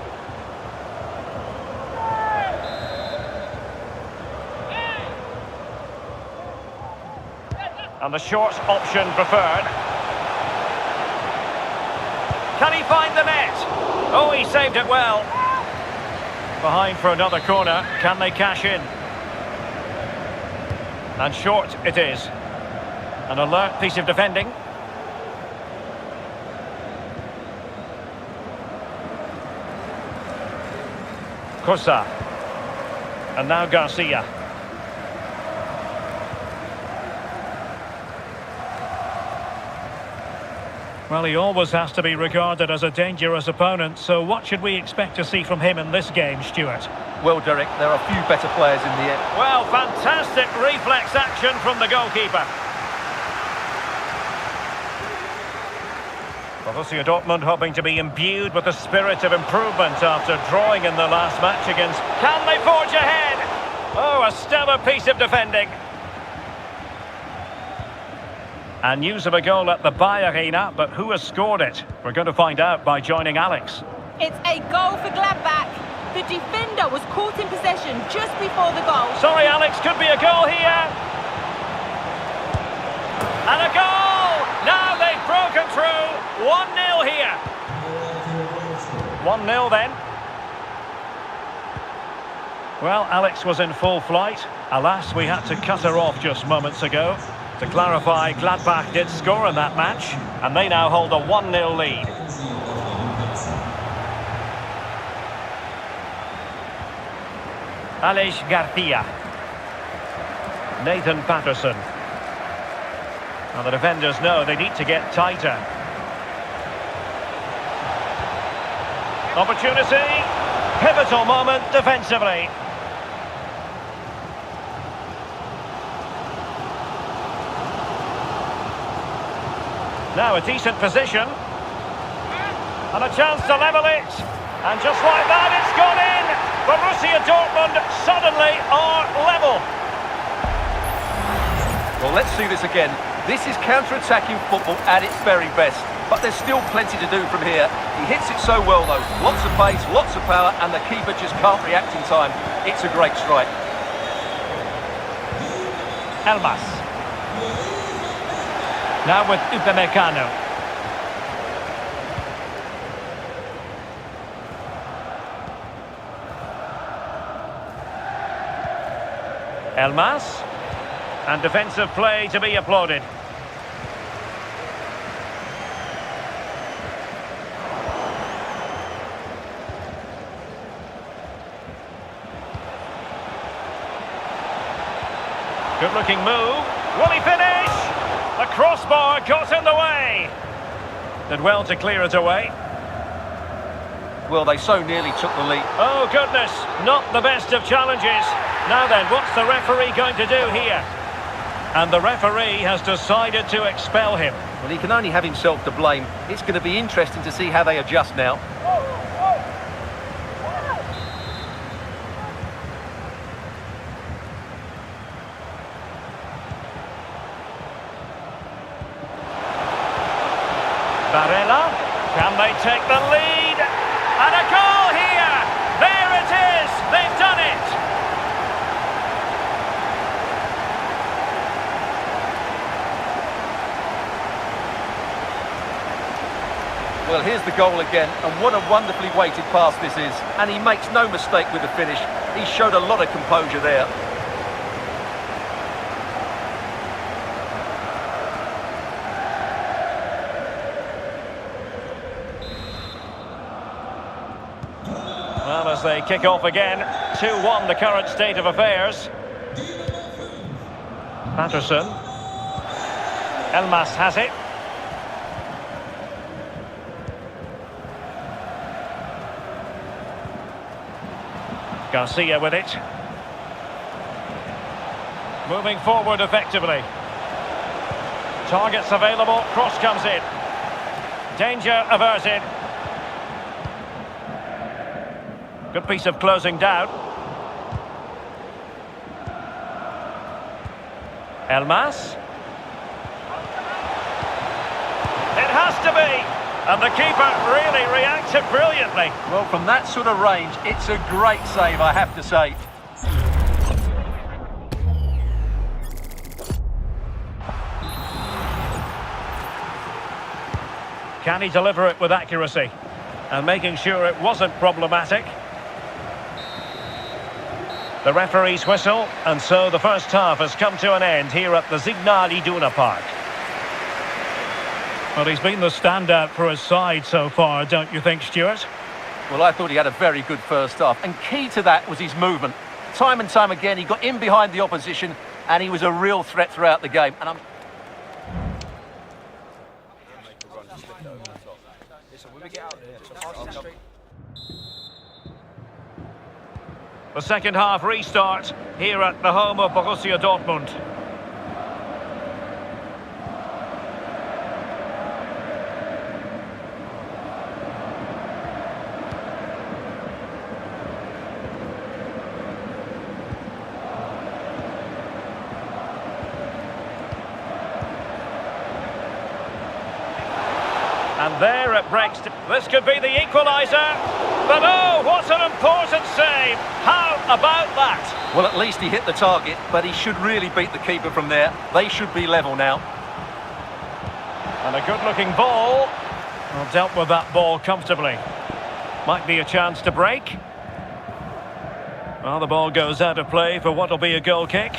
And the short option preferred. Can he find the net? Oh, he saved it well. Behind for another corner. Can they cash in? And short it is. An alert piece of defending. Kosa. And now Garcia. Well, he always has to be regarded as a dangerous opponent, so what should we expect to see from him in this game, Stuart?
Well, Derek, there are a few better players in the end.
Well, fantastic reflex action from the goalkeeper. Borussia Dortmund hoping to be imbued with the spirit of improvement after drawing in their last match against... Can they forge ahead? Oh, a stellar piece of defending. And news of a goal at the Bayern, but who has scored it? We're going to find out by joining Alex.
It's a goal for Gladbach. The defender was caught in possession just before the goal.
Sorry, Alex, could be a goal here. And a goal! Now they've broken through. 1-0 here. 1-0 then. Well, Alex was in full flight. Alas, we had to cut her off just moments ago. To clarify, Gladbach did score in that match, and they now hold a 1-0 lead. Aleix Garcia. Nathan Patterson. Now the defenders know they need to get tighter. Opportunity. Pivotal moment defensively. Now a decent position. And a chance to level it. And just like that, it's gone in. Borussia Dortmund suddenly are level.
Well, let's see this again. This is counter-attacking football at its very best. But there's still plenty to do from here. He hits it so well, though. Lots of pace, lots of power, and the keeper just can't react in time. It's a great strike.
Elmas. Now with Upamecano. Elmas. And defensive play to be applauded. Good looking move. Will he finish? The crossbar got in the way. Did well to clear it away.
Well, they so nearly took the lead.
Oh goodness, not the best of challenges. Now then, what's the referee going to do here? And the referee has decided to expel him.
Well, he can only have himself to blame. It's going to be interesting to see how they adjust now.
Barella, can they take the lead? And a goal here! There it is! They've done it!
Well, here's the goal again, and what a wonderfully weighted pass this is. And he makes no mistake with the finish. He showed a lot of composure there.
Well, as they kick off again, 2-1 the current state of affairs. Patterson. Elmas has it. Garcia with it. Moving forward effectively. Targets available, cross comes in. Danger averted. Good piece of closing down. Elmas. It has to be. And the keeper really reacted brilliantly.
Well, from that sort of range, it's a great save, I have to say.
Can he deliver it with accuracy? And making sure it wasn't problematic. The referee's whistle, and so the first half has come to an end here at the Signal Iduna Park.
Well, he's been the standout for his side so far, don't you think, Stuart?
Well, I thought he had a very good first half, and key to that was his movement. Time and time again, he got in behind the opposition, and he was a real threat throughout the game. And
The second half restart here at the home of Borussia Dortmund. And there it breaks. This could be the equaliser. But oh, what an important save. How about that?
well, at least he hit the target, but he should really beat the keeper from there. They should be level now.
And a good-looking ball. Well, dealt with that ball comfortably. Might be a chance to break. Well, the ball goes out of play for what will be a goal kick.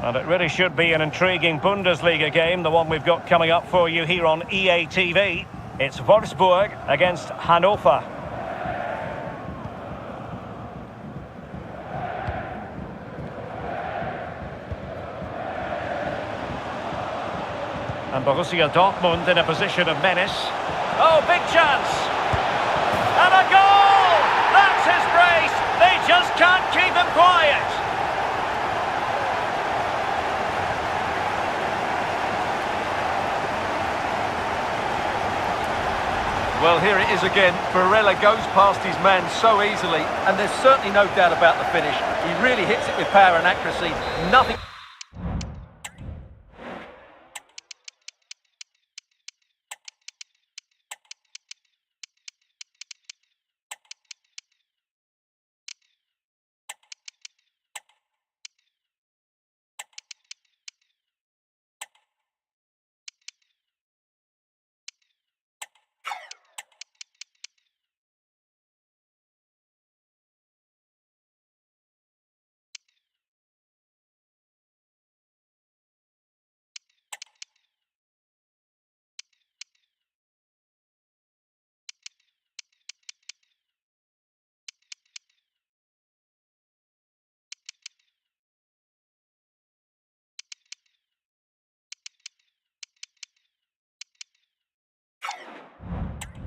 And it really should be an intriguing Bundesliga game, the one we've got coming up for you here on EA TV. It's Wolfsburg against Hannover. And Borussia Dortmund in a position of menace. Oh, big chance! And a goal! That's his brace! They just can't keep him quiet!
Well, here it is again. Barella goes past his man so easily, and there's certainly no doubt about the finish. He really hits it with power and accuracy. Nothing...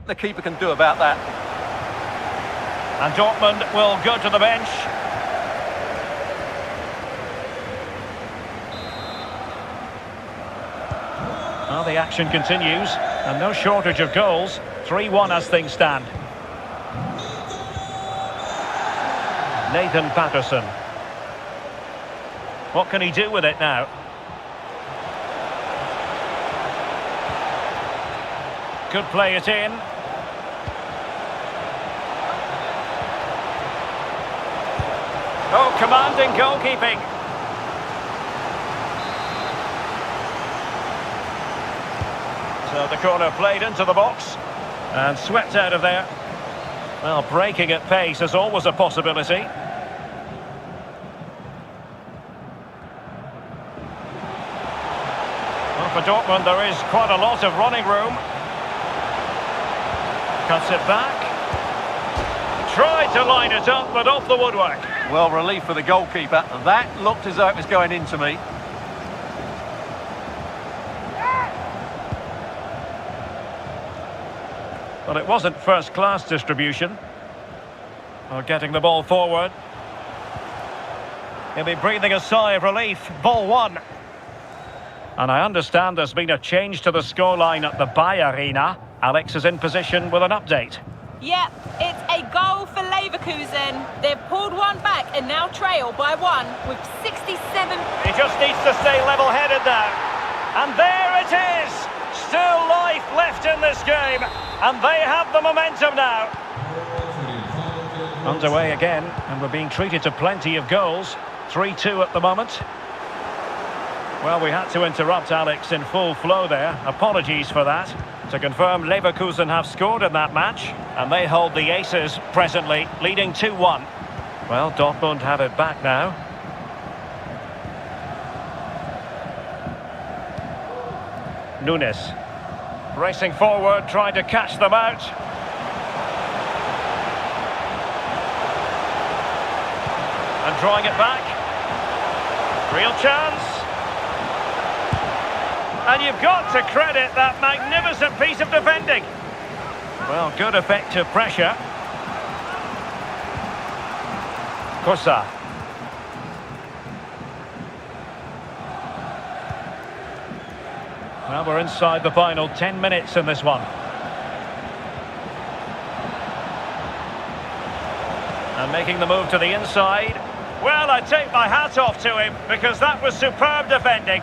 the keeper can do about that.
And Dortmund will go to the bench. Well, the action continues, and no shortage of goals. 3-1 as things stand. Nathan Patterson. What can he do with it now? Could play it in. Oh, commanding goalkeeping. So the corner played into the box and swept out of there. Well, breaking at pace is always a possibility. Well, for Dortmund, there is quite a lot of running room. Cuts it back. Tried to line it up, but off the woodwork.
Well, relief for the goalkeeper. That looked as though it was going into me.
Well, it wasn't first-class distribution. Well, getting the ball forward. He'll be breathing a sigh of relief. Ball one. And I understand there's been a change to the scoreline at the Bayern Arena. Alex is in position with an update.
Yep, it's a goal for Leverkusen. They've pulled one back and now trail by one with 67...
He just needs to stay level-headed now. And there it is! Still life left in this game. And they have the momentum now. Underway again, and we're being treated to plenty of goals. 3-2 at the moment. Well, we had to interrupt Alex in full flow there. Apologies for that. To confirm, Leverkusen have scored in that match, and they hold the aces presently, leading 2-1. Well, Dortmund have it back now. Nunes. Racing forward, trying to catch them out. And drawing it back. Real chance. And you've got to credit that magnificent piece of defending. Well, good effective pressure. Kosa. Well, we're inside the final 10 minutes in this one. And making the move to the inside. Well, I take my hat off to him because that was superb defending.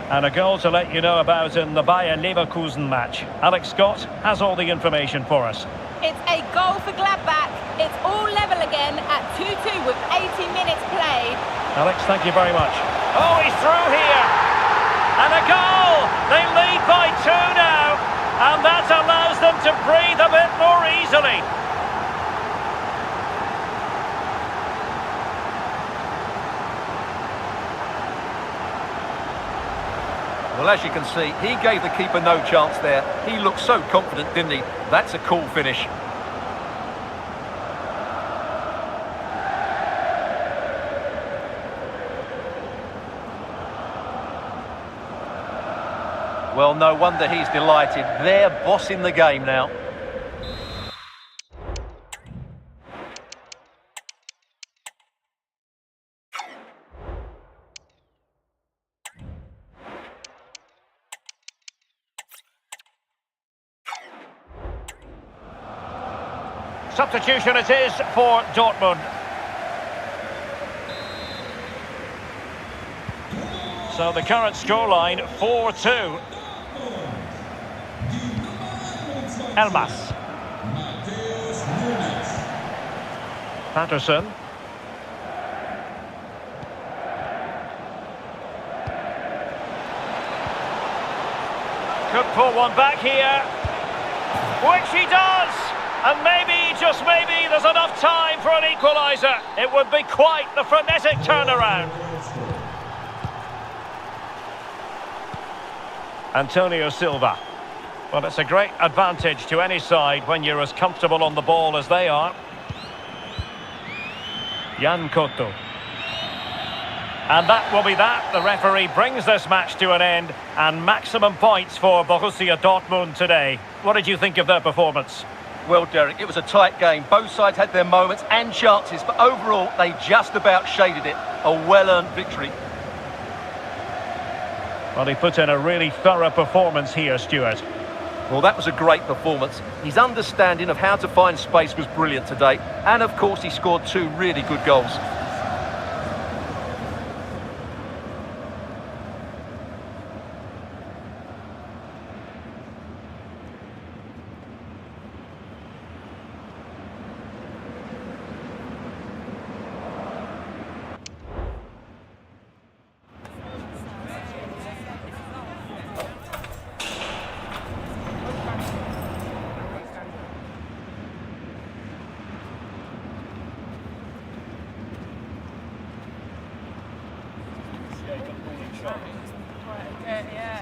And a goal to let you know about in the Bayern Leverkusen match. Alex Scott has all the information for us.
It's a goal for Gladbach. It's all level again at 2-2 with 80 minutes played.
Alex, thank you very much. Oh, he's through here. And a goal! They lead by 2 now. And that allows them to breathe a bit more easily.
Well, as you can see, he gave the keeper no chance there. He looked so confident, didn't he? That's a cool finish. Well, no wonder he's delighted. They're bossing the game now.
Substitution it is for Dortmund. So the current scoreline 4-2. Elmas. Patterson. Could pull one back here. Which he does! And maybe, just maybe, there's enough time for an equaliser. It would be quite the frenetic turnaround. Antonio Silva. Well, it's a great advantage to any side when you're as comfortable on the ball as they are. Jan Koto. And that will be that. The referee brings this match to an end, and maximum points for Borussia Dortmund today. What did you think of their performance?
Well, Derek, it was a tight game. Both sides had their moments and chances, but overall, they just about shaded it. A well-earned victory.
Well, he put in a really thorough performance here, Stuart.
Well, that was a great performance. His understanding of how to find space was brilliant today. And, of course, he scored 2 really good goals.
Yeah. No. Yeah. No. Yeah. No. Yeah. No. Yeah. No. Yeah. No. Yeah. No. Yeah. No. Yeah. No. Yeah. No.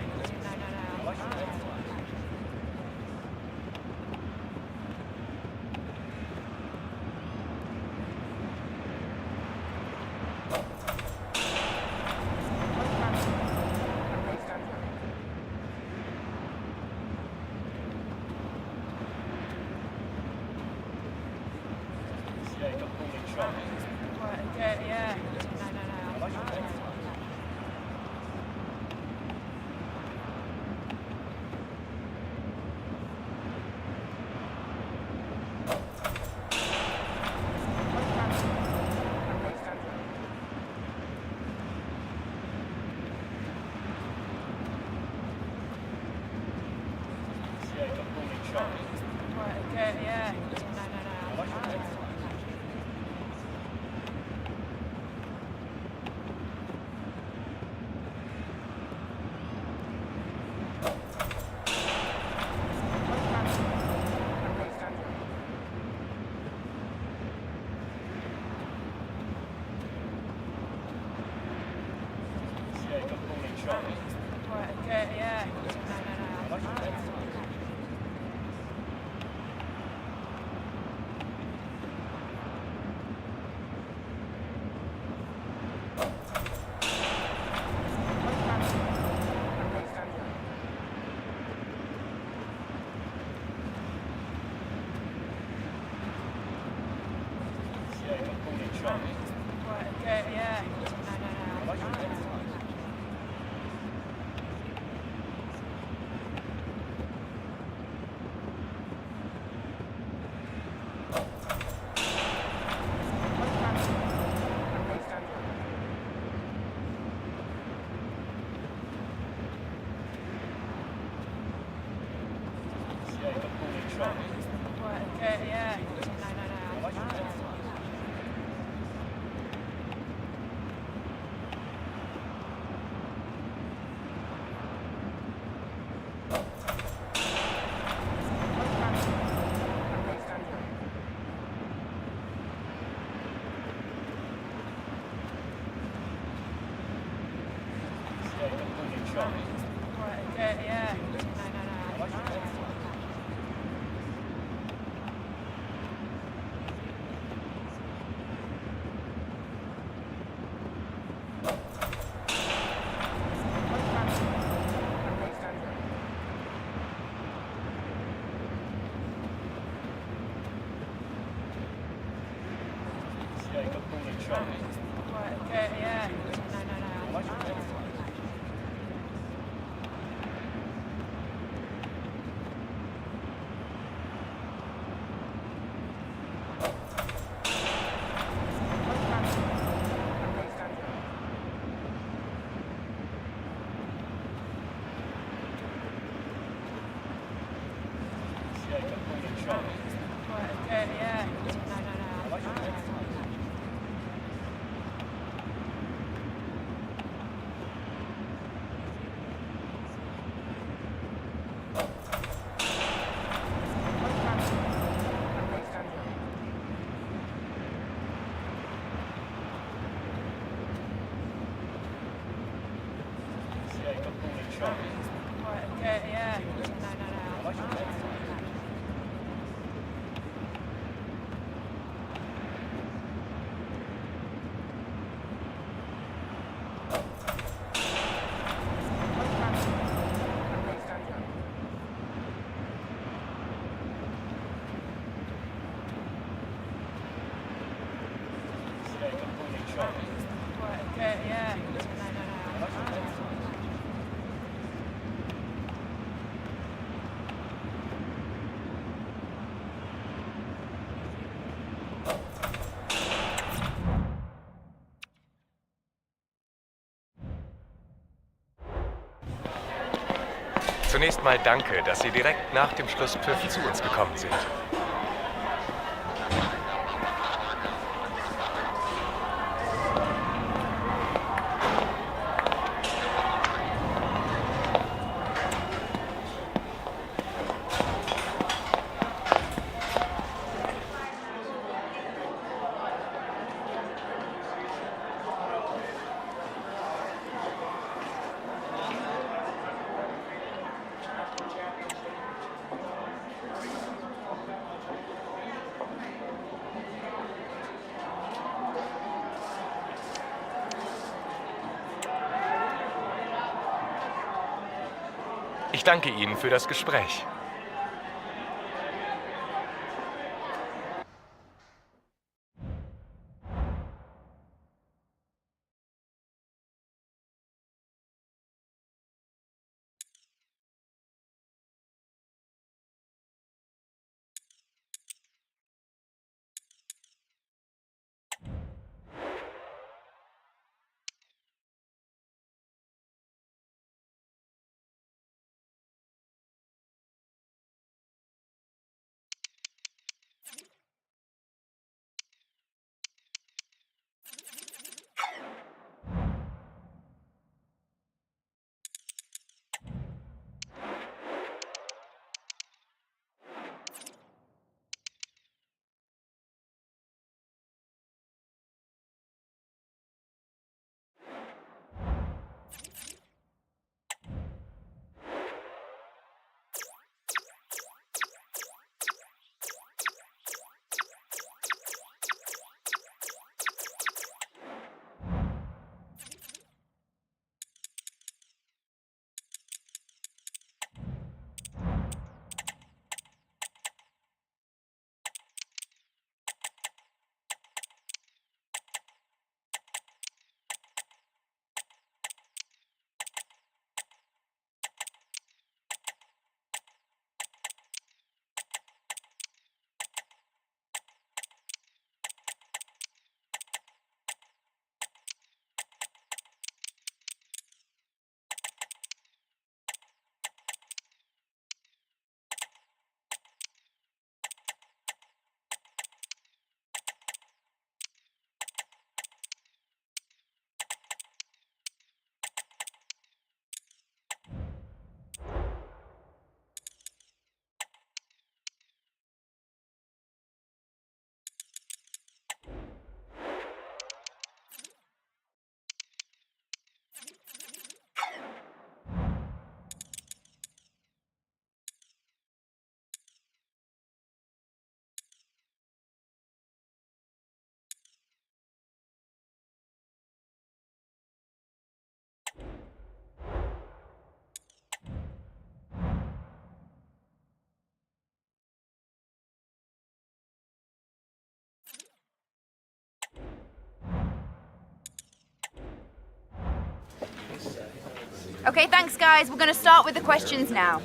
Yeah. No.
Zunächst mal danke, dass Sie direkt nach dem Schlusspfiff zu uns gekommen sind. Ich danke Ihnen für das Gespräch.
Okay, thanks guys. We're going to start with the questions now.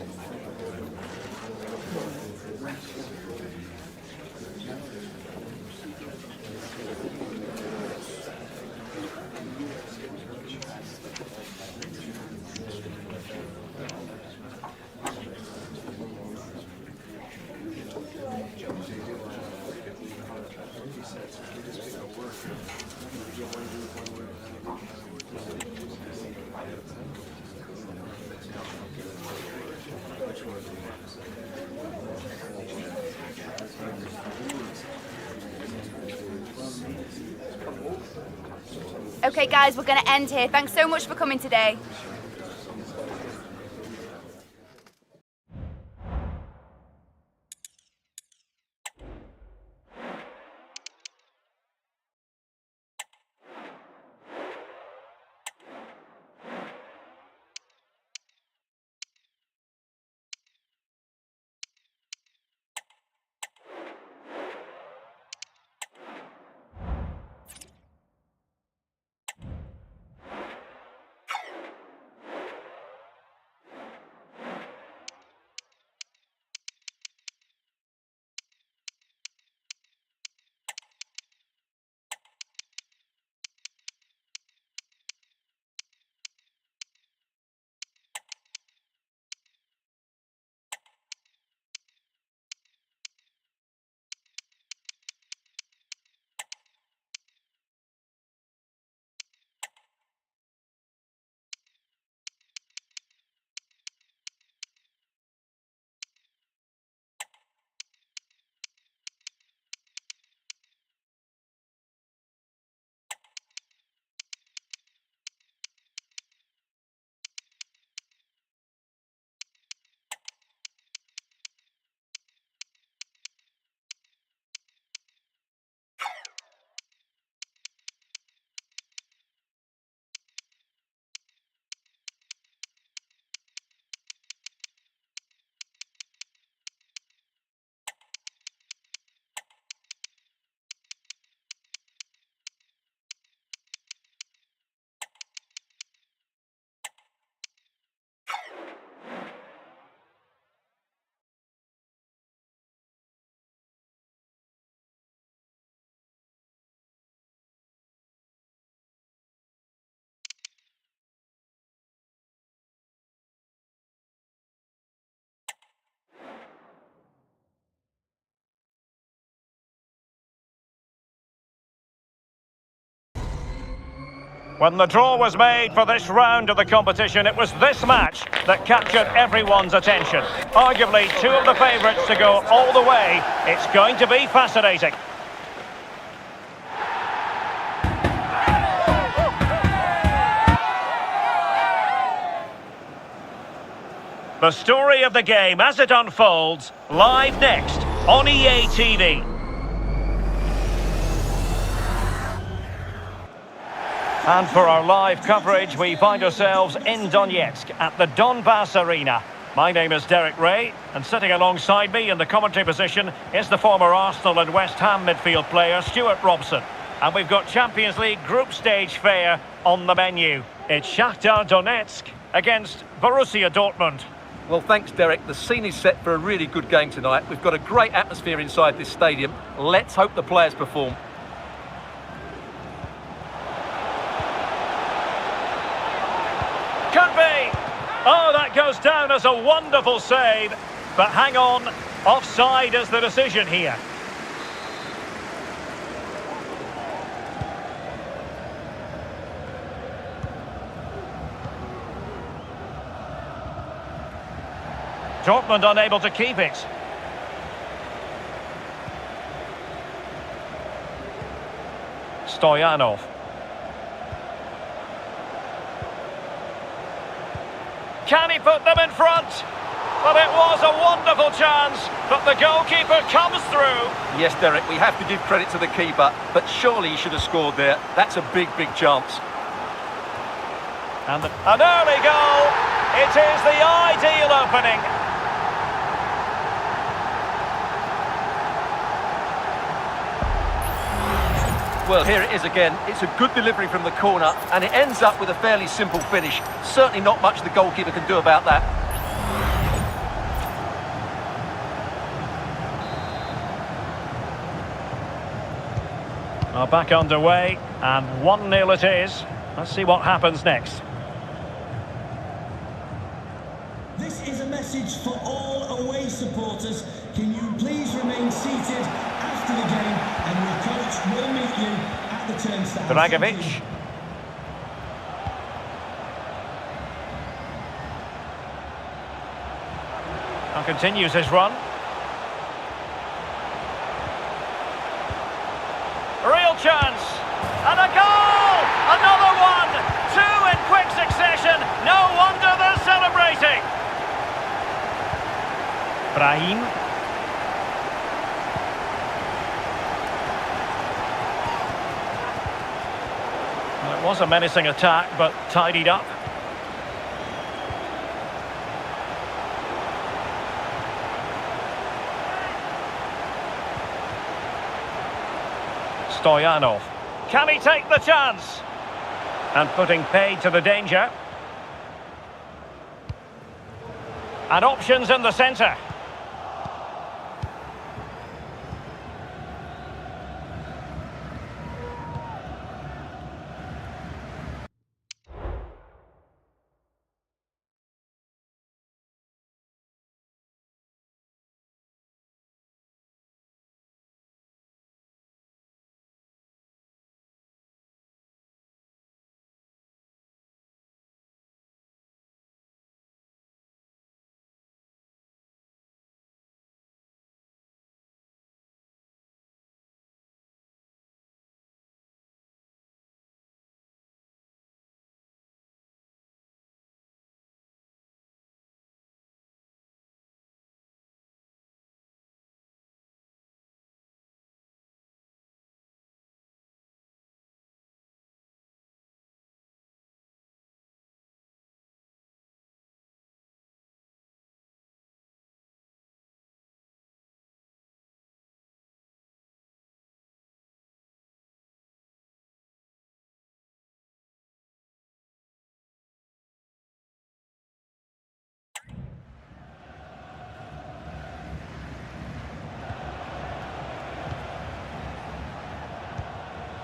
Okay guys, we're going to end here. Thanks so much for coming today.
When the draw was made for this round of the competition, it was this match that captured everyone's attention. Arguably two of the favourites to go all the way. It's going to be fascinating. The story of the game as it unfolds, live next on EA TV. And for our live coverage, we find ourselves in Donetsk at the Donbass Arena. My name is Derek Ray, and sitting alongside me in the commentary position is the former Arsenal and West Ham midfield player Stuart Robson. And we've got Champions League group stage fare on the menu. It's Shakhtar Donetsk against Borussia Dortmund.
Well, thanks, Derek. The scene is set for a really good game tonight. We've got a great atmosphere inside this stadium. Let's hope the players perform.
Could be! Oh, that goes down as a wonderful save. But hang on, offside is the decision here. Dortmund unable to keep it. Stoyanov. Can he put them in front? Well, it was a wonderful chance, but the goalkeeper comes through.
Yes, Derek, we have to give credit to the keeper, but surely he should have scored there. That's a big, big chance.
And an early goal. It is the ideal opening.
Well, here it is again. It's a good delivery from the corner, and it ends up with a fairly simple finish. Certainly not much the goalkeeper can do about that.
Well, back underway, and 1-0 it is. Let's see what happens next.
This is a message for all away supporters. Can you please remain seated after the game, and your coach will meet you at the turnstile.
Dragovic. And continues his run. Real chance. And a goal! Another one! Two in quick succession. No wonder they're celebrating. Brahim. Well, it was a menacing attack, but tidied up. Stoyanov. Can he take the chance? And putting paid to the danger. And options in the centre.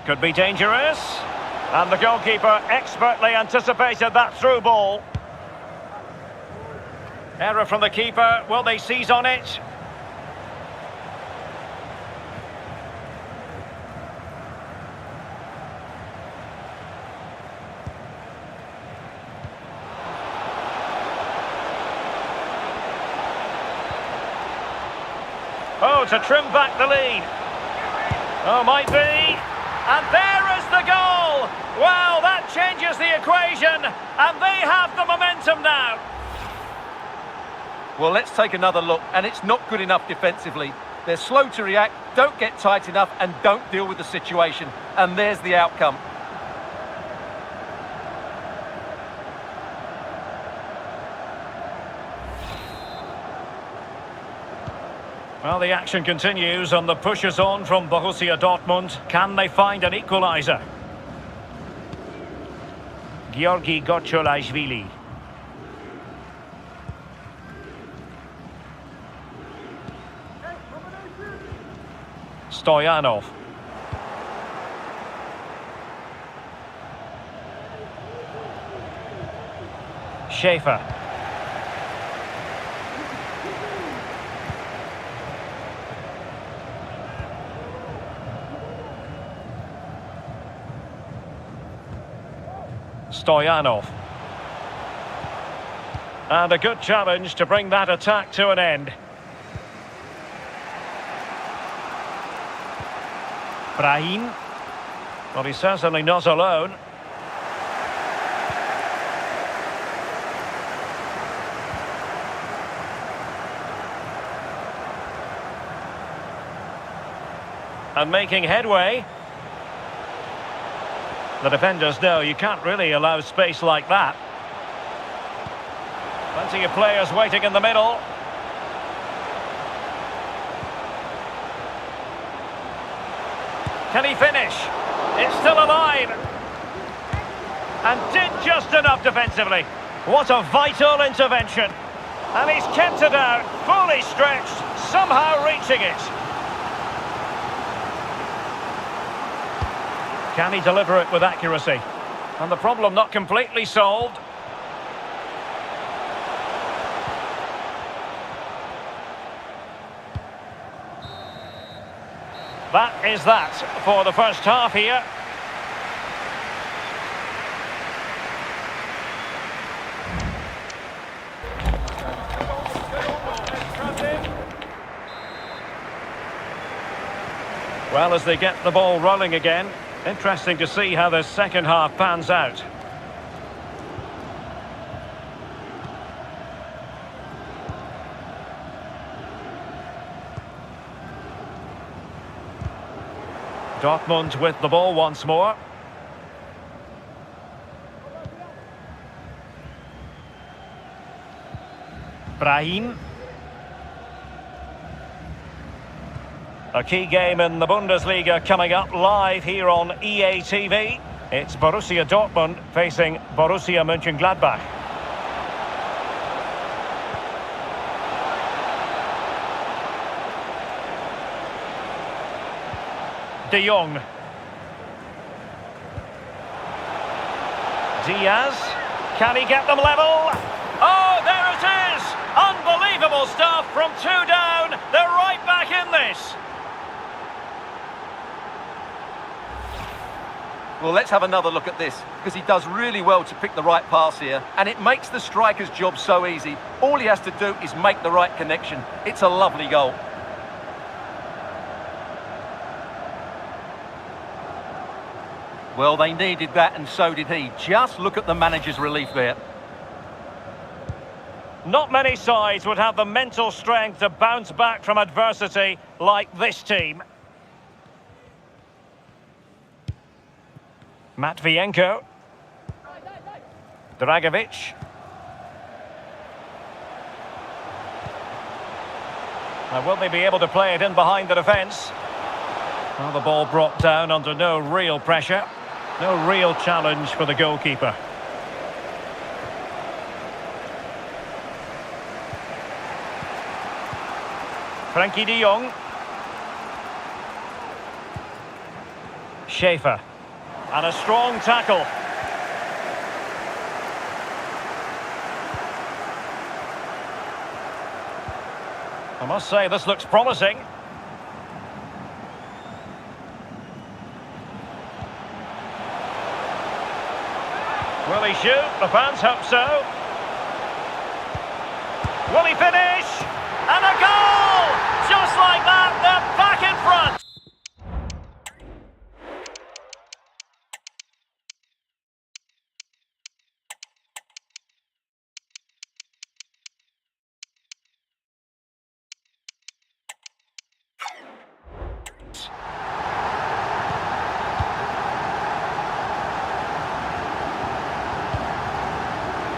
Could be dangerous. And the goalkeeper expertly anticipated that through ball. Error from the keeper. Will they seize on it? go to trim back the lead. Oh, might be. And there is the goal. Well, that changes the equation, and they have the momentum now.
Well, let's take another look, and it's not good enough defensively. They're slow to react, don't get tight enough, and don't deal with the situation. And there's the outcome.
Well, the action continues and the push is on from Borussia Dortmund. Can they find an equaliser? Georgi Gocholashvili. Stoyanov. Schaefer. Stoyanov. And a good challenge to bring that attack to an end. Brahim. Well, he's certainly not alone. And making headway. The defenders know you can't really allow space like that. Plenty of players waiting in the middle. Can he finish? It's still alive. And did just enough defensively. What a vital intervention. And he's kept it out, fully stretched, somehow reaching it. Can he deliver it with accuracy? And the problem not completely solved. That is that for the first half here. Well, as they get the ball rolling again, interesting to see how the second half pans out. Dortmund with the ball once more. Brahim. A key game in the Bundesliga coming up live here on EA TV. It's Borussia Dortmund facing Borussia Mönchengladbach. De Jong. Diaz. Can he get them level? Oh, there it is! Unbelievable stuff from 2 down. They're right back in this.
Well, let's have another look at this, because he does really well to pick the right pass here, and it makes the striker's job so easy. All he has to do is make the right connection. It's a lovely goal. Well, they needed that, and so did he. Just look at the manager's relief there.
Not many sides would have the mental strength to bounce back from adversity like this team. Matvienko. Dragovic. Now, will they be able to play it in behind the defence? Well, the ball brought down under no real pressure. No real challenge for the goalkeeper. Frankie de Jong. Schaefer. And a strong tackle. I must say, this looks promising. Will he shoot? The fans hope so. Will he finish? And a goal! Just like that,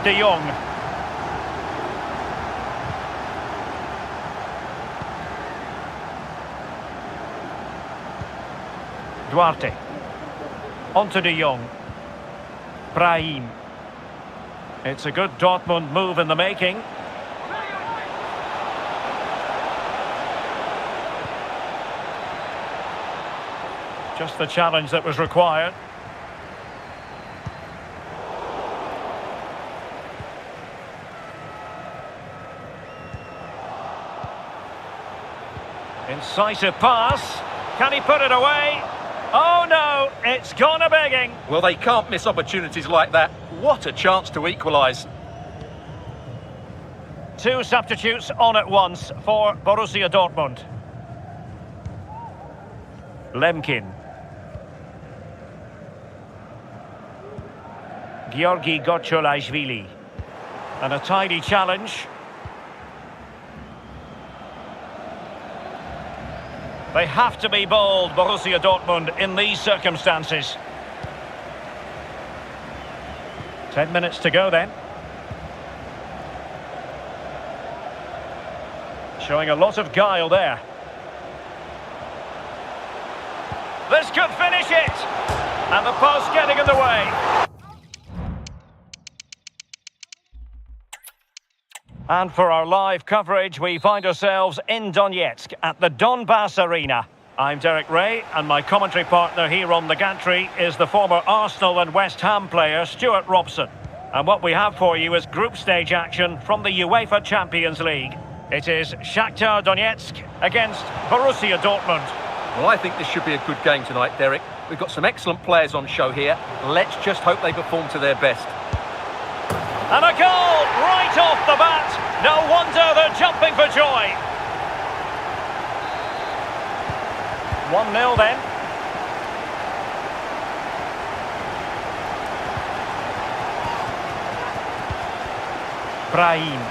De Jong. Duarte. On to De Jong. Brahim. It's a good Dortmund move in the making. Just the challenge that was required. Incisive pass. Can he put it away? Oh no, it's gone a-begging.
Well, they can't miss opportunities like that. What a chance to equalise.
Two substitutes on at once for Borussia Dortmund. Lemkin. Georgi Gotcholashvili. And a tidy challenge. They have to be bold, Borussia Dortmund, in these circumstances. 10 minutes to go then. Showing a lot of guile there. This could finish it! And the post getting in the way. And for our live coverage, we find ourselves in Donetsk at the Donbass Arena. I'm Derek Ray, and my commentary partner here on the gantry is the former Arsenal and West Ham player Stuart Robson. And what we have for you is group stage action from the UEFA Champions League. It is Shakhtar Donetsk against Borussia Dortmund.
Well, I think this should be a good game tonight, Derek. We've got some excellent players on show here. Let's just hope they perform to their best.
And a goal right off the bat. No wonder they're jumping for joy. 1-0 then. Brahim.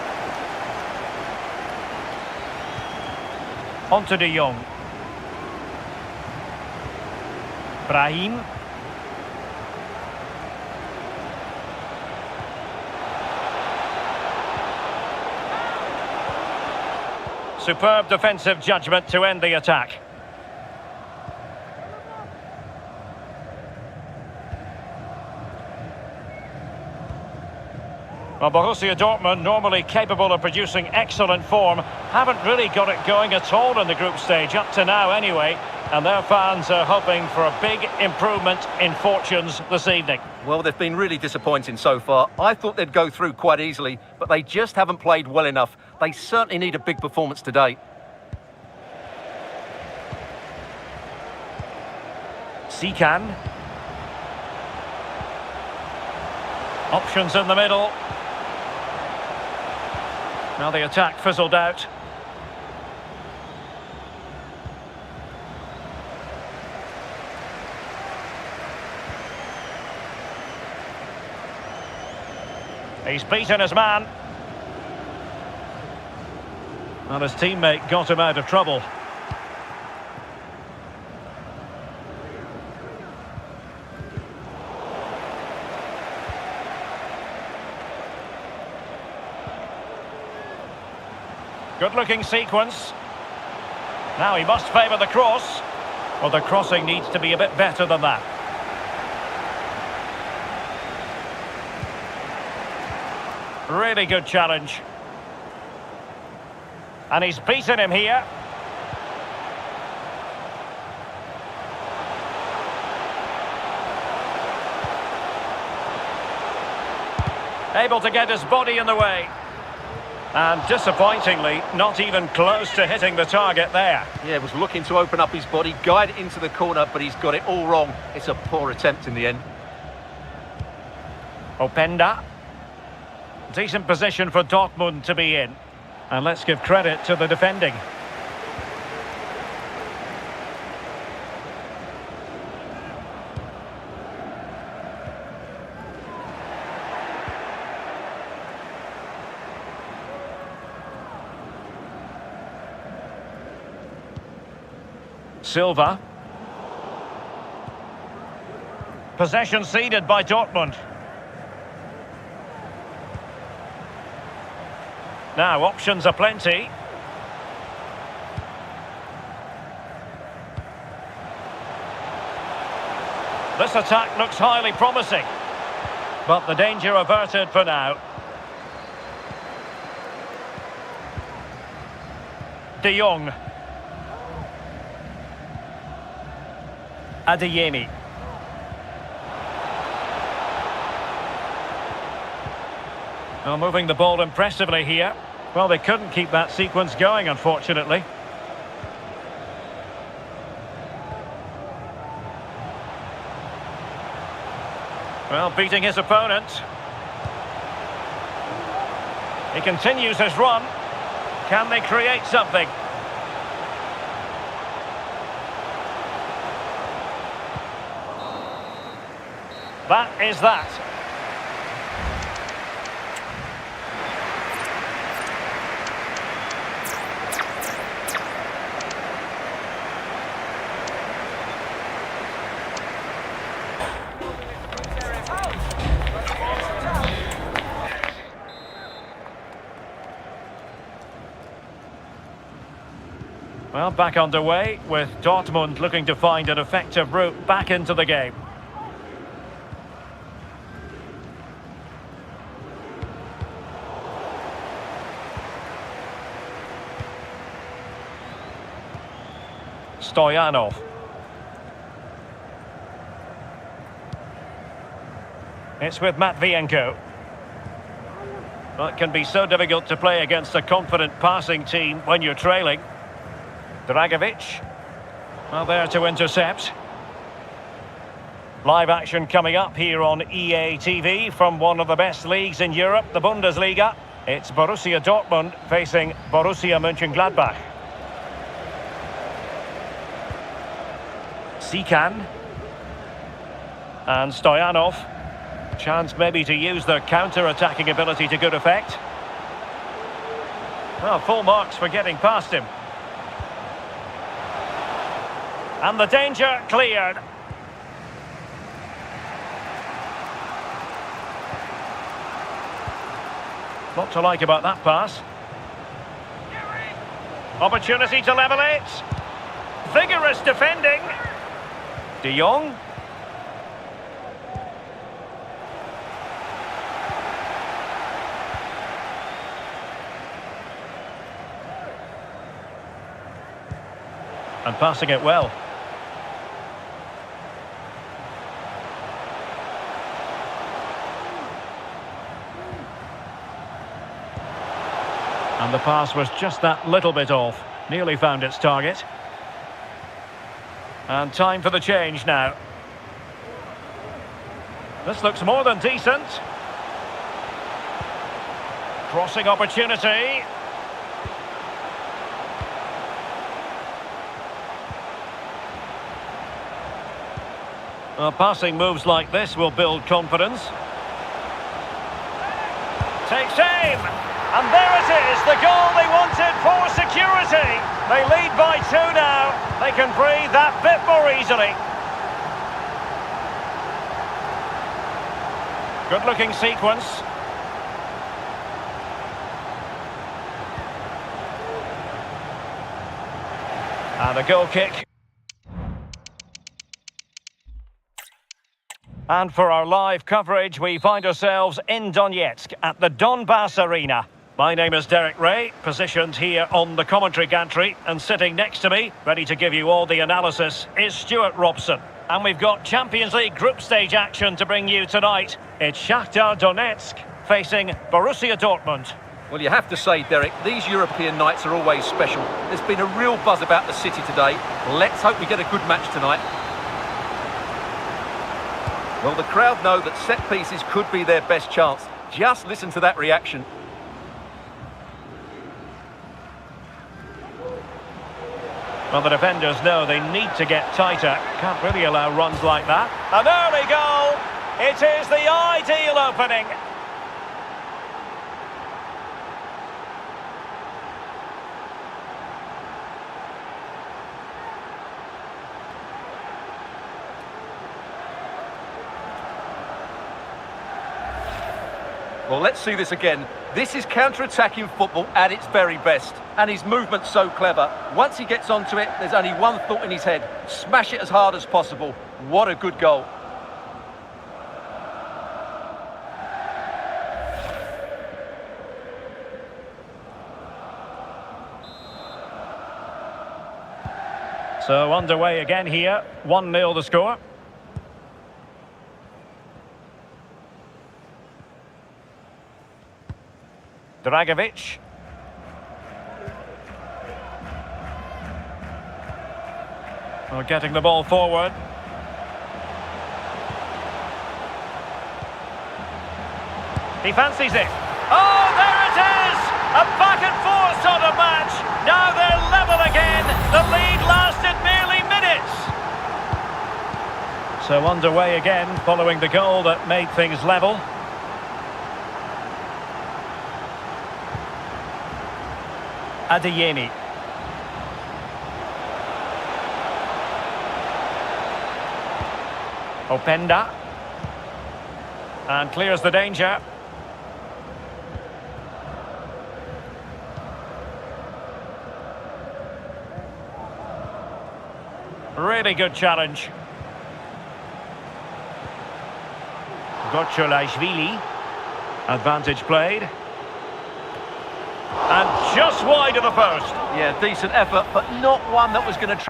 On to De Jong. Brahim. Superb defensive judgment to end the attack. Well, Borussia Dortmund, normally capable of producing excellent form, haven't really got it going at all in the group stage, up to now anyway, and their fans are hoping for a big improvement in fortunes this evening.
Well, they've been really disappointing so far. I thought they'd go through quite easily, but they just haven't played well enough. They certainly need a big performance today.
Sikan. Options in the middle. Now the attack fizzled out. He's beaten his man. And his teammate got him out of trouble. Good-looking sequence. Now he must favour the cross. Well, the crossing needs to be a bit better than that. Really good challenge. And he's beaten him here. Able to get his body in the way. And disappointingly, not even close to hitting the target there.
Yeah, was looking to open up his body, guide it into the corner, but he's got it all wrong. It's a poor attempt in the end.
Openda. Decent position for Dortmund to be in. And let's give credit to the defending. Silva. Possession ceded by Dortmund. Now, options aplenty. This attack looks highly promising, but the danger averted for now. De Jong. Adeyemi. Well, moving the ball impressively here. Well, they couldn't keep that sequence going, unfortunately. Well, beating his opponent. He continues his run. Can they create something? That is that. Well, back underway with Dortmund looking to find an effective route back into the game. Stoyanov. It's with Matvienko. Well, it can be so difficult to play against a confident passing team when you're trailing. Dragovic, well, there to intercept. Live action coming up here on EA TV from one of the best leagues in Europe, the Bundesliga. It's Borussia Dortmund facing Borussia Mönchengladbach. Sikan. And Stoyanov. Chance maybe to use their counter-attacking ability to good effect. Well, full marks for getting past him. And the danger cleared. Lot to like about that pass. Opportunity to level it. Vigorous defending. De Jong. And passing it well. And the pass was just that little bit off. Nearly found its target. And time for the change now. This looks more than decent. Crossing opportunity. Well, passing moves like this will build confidence. Takes aim! And there it is, the goal they wanted for security. They lead by 2 now. They can breathe that bit more easily. Good-looking sequence. And a goal kick. And for our live coverage, we find ourselves in Donetsk at the Donbass Arena. My name is Derek Ray, positioned here on the commentary gantry, and sitting next to me, ready to give you all the analysis, is Stuart Robson. And we've got Champions League group stage action to bring you tonight. It's Shakhtar Donetsk facing Borussia Dortmund.
Well, you have to say, Derek, these European nights are always special. There's been a real buzz about the city today. Let's hope we get a good match tonight. Well, the crowd know that set pieces could be their best chance. Just listen to that reaction.
Well, the defenders know they need to get tighter. Can't really allow runs like that. An early goal! It is the ideal opening.
Well, let's see this again. This is counter-attacking football at its very best. And his movement's so clever. Once he gets onto it, there's only one thought in his head. Smash it as hard as possible. What a good goal.
So underway again here. 1-0 the score. Dragovic. Well, getting the ball forward. He fancies it. Oh, there it is! A back and forth sort of match. Now they're level again. The lead lasted merely minutes. So underway again, following the goal that made things level. Adeyemi. Openda. And clears the danger. Really good challenge. Gocholashvili. Advantage played. And just wide of the post.
Yeah, decent effort, but not one that was going to...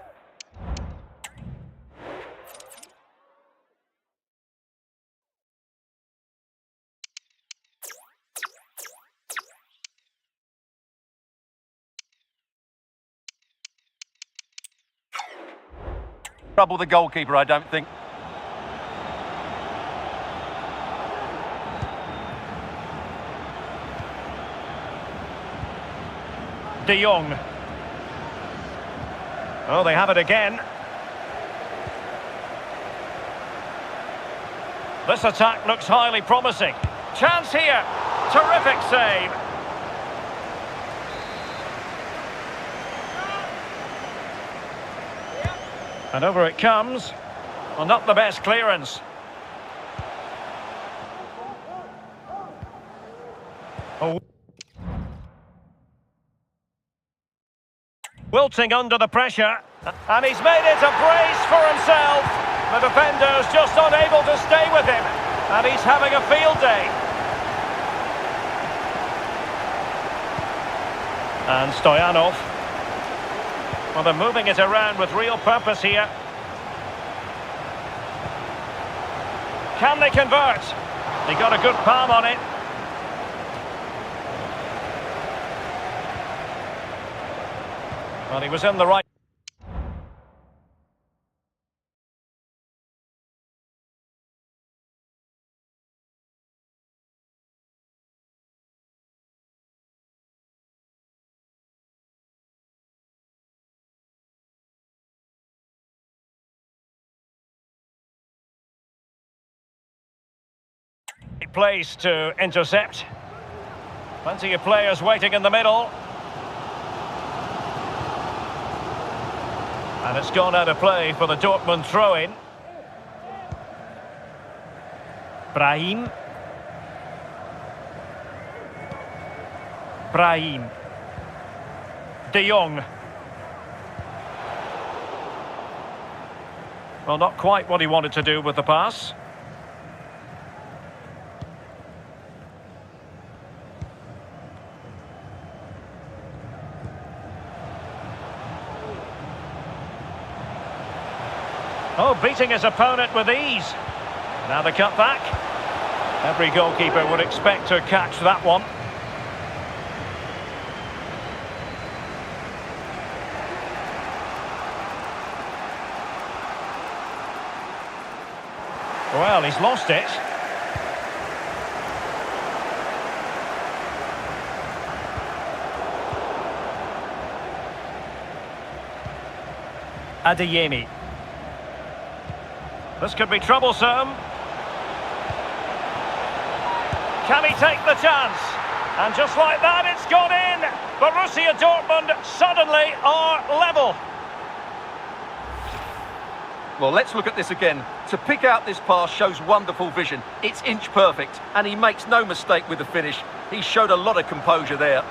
trouble the goalkeeper, I don't think.
De Jong. Oh, they have it again. This attack looks highly promising. Chance here. Terrific save. And over it comes. Well, not the best clearance. Oh. Wilting under the pressure. And he's made it a brace for himself. The defender's just unable to stay with him. And he's having a field day. And Stoyanov. Well, they're moving it around with real purpose here. Can they convert? He got a good palm on it. Well, he was in the right. Place to intercept. Plenty of players waiting in the middle. And it's gone out of play for the Dortmund throw-in. Brahim. De Jong. Well, not quite what he wanted to do with the pass. Oh, beating his opponent with ease. Now the cutback. Every goalkeeper would expect to catch that one. Well, he's lost it. Adeyemi. This could be troublesome. Can he take the chance? And just like that, it's gone in. Borussia Dortmund suddenly are level.
Well, let's look at this again. To pick out this pass shows wonderful vision. It's inch perfect, and he makes no mistake with the finish. He showed a lot of composure there.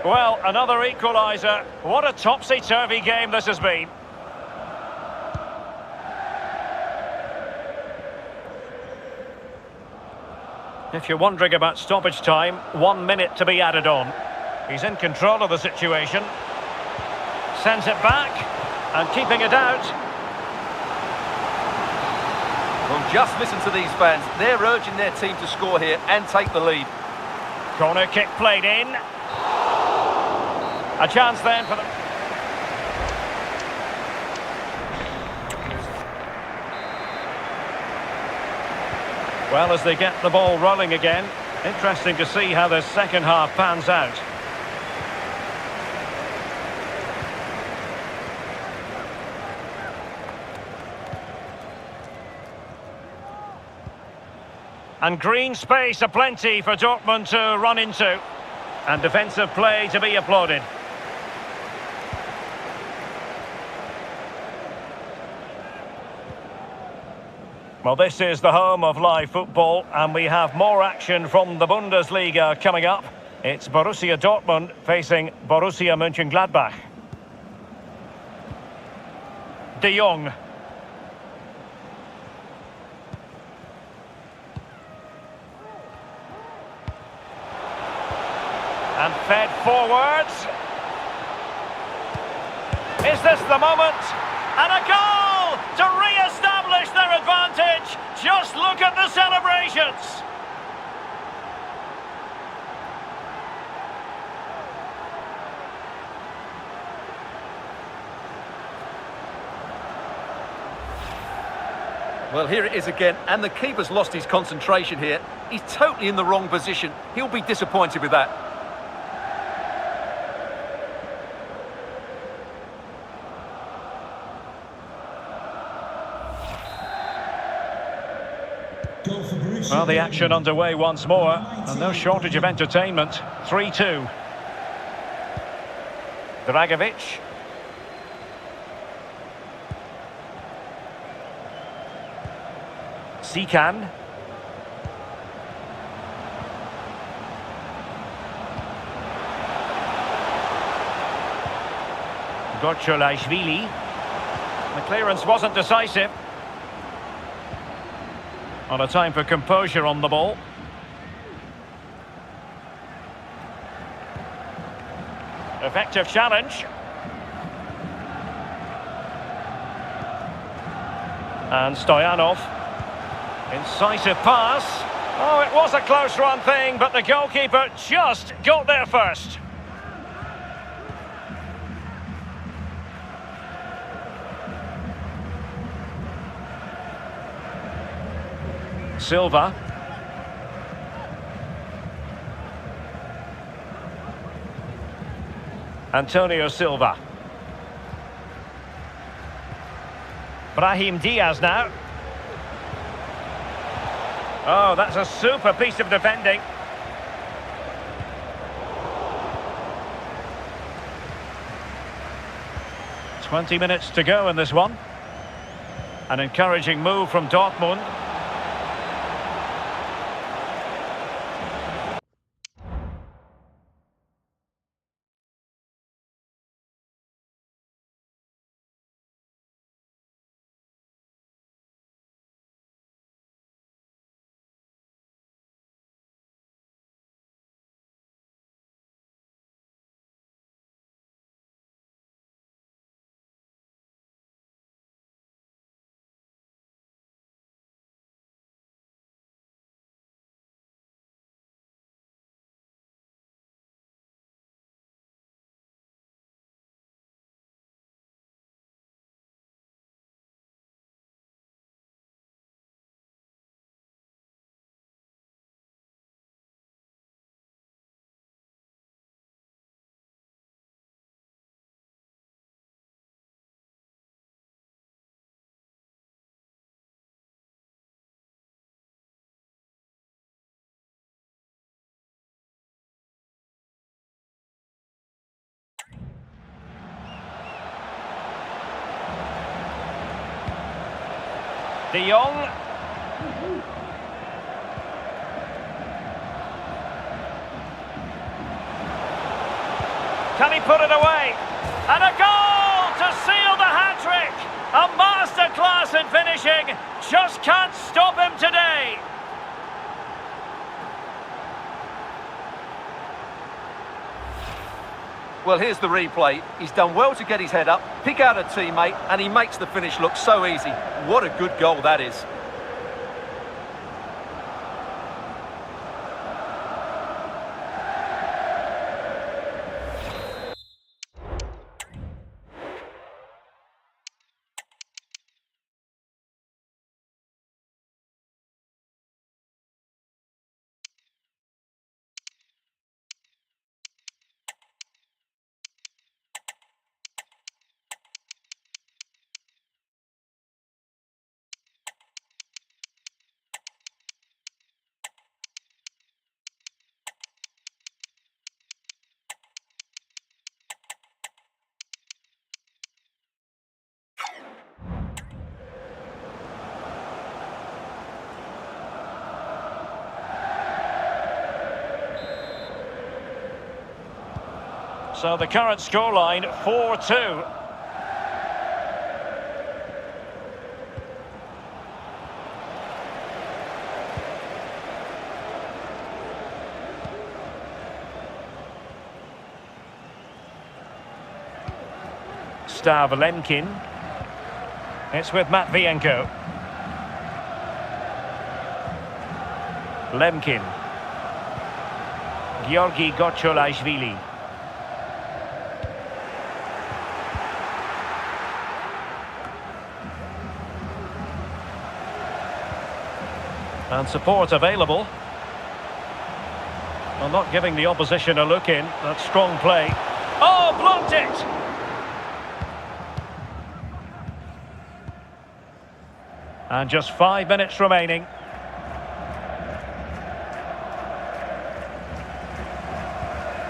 Well, another equaliser. What a topsy-turvy game this has been. If you're wondering about stoppage time, 1 minute to be added on. He's in control of the situation. Sends it back, and keeping it out.
Well, just listen to these fans. They're urging their team to score here and take the lead.
Corner kick played in. A chance then for them. Well, as they get the ball rolling again, interesting to see how this second half pans out. And green space aplenty for Dortmund to run into. And defensive play to be applauded. Well, this is the home of live football, and we have more action from the Bundesliga coming up. It's Borussia Dortmund facing Borussia Mönchengladbach. De Jong. And fed forwards. Is this the moment? And a goal to re-establish their advantage. Just look at the celebrations.
Well, here it is again, and the keeper's lost his concentration here. He's totally in the wrong position. He'll be disappointed with that.
Well, the action underway once more, and no shortage of entertainment. 3-2. Dragovic. Sikan. Gotcholashvili. The clearance wasn't decisive. On a time for composure on the ball. Effective challenge. And Stoyanov. Incisive pass. Oh, it was a close run thing, but the goalkeeper just got there first. Silva. Antonio Silva. Brahim Diaz now. Oh, that's a super piece of defending. "20 minutes to go in this one. An encouraging move from Dortmund. De Jong. Can he put it away? And a goal to seal the hat-trick! A masterclass in finishing. Just can't stop him today.
Well, here's the replay. He's done well to get his head up, pick out a teammate, and he makes the finish look so easy. What a good goal that is.
So the current scoreline, 4-2. Stav Lemkin. It's with Matvienko. Lemkin. Georgi Gocholashvili. And support available. Well, not giving the opposition a look in. That's strong play. Oh, blocked it! And just 5 minutes remaining.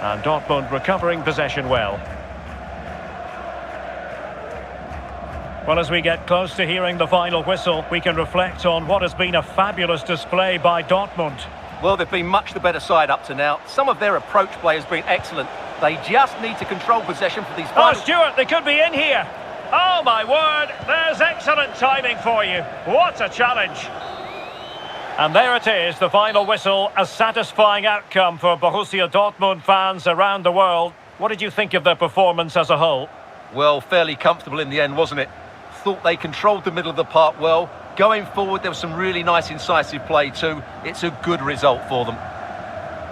And Dortmund recovering possession well. Well, as we get close to hearing the final whistle, we can reflect on what has been a fabulous display by Dortmund.
Well, they've been much the better side up to now. Some of their approach play has been excellent. They just need to control possession for these final...
Oh, Stuart, they could be in here. Oh, my word, there's excellent timing for you. What a challenge. And there it is, the final whistle, a satisfying outcome for Borussia Dortmund fans around the world. What did you think of their performance as a whole?
Well, fairly comfortable in the end, wasn't it? Thought they controlled the middle of the park well. Going forward, there was some really nice incisive play too. It's a good result for them.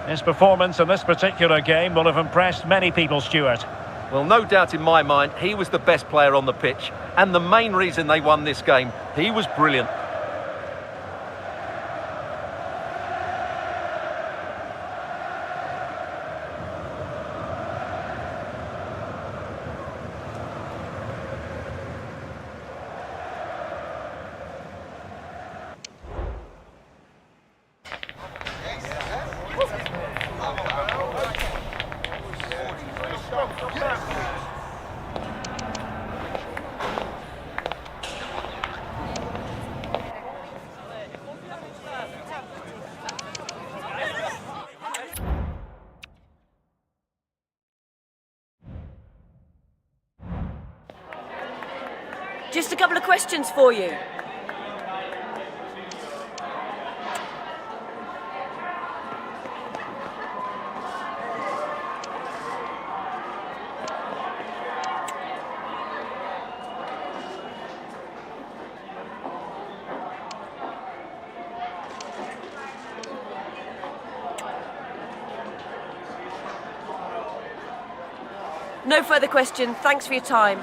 His performance in this particular game will have impressed many people, Stuart.
Well, no doubt in my mind, he was the best player on the pitch. And the main reason they won this game, he was brilliant.
Just a couple of questions for you. No further questions. Thanks for your time.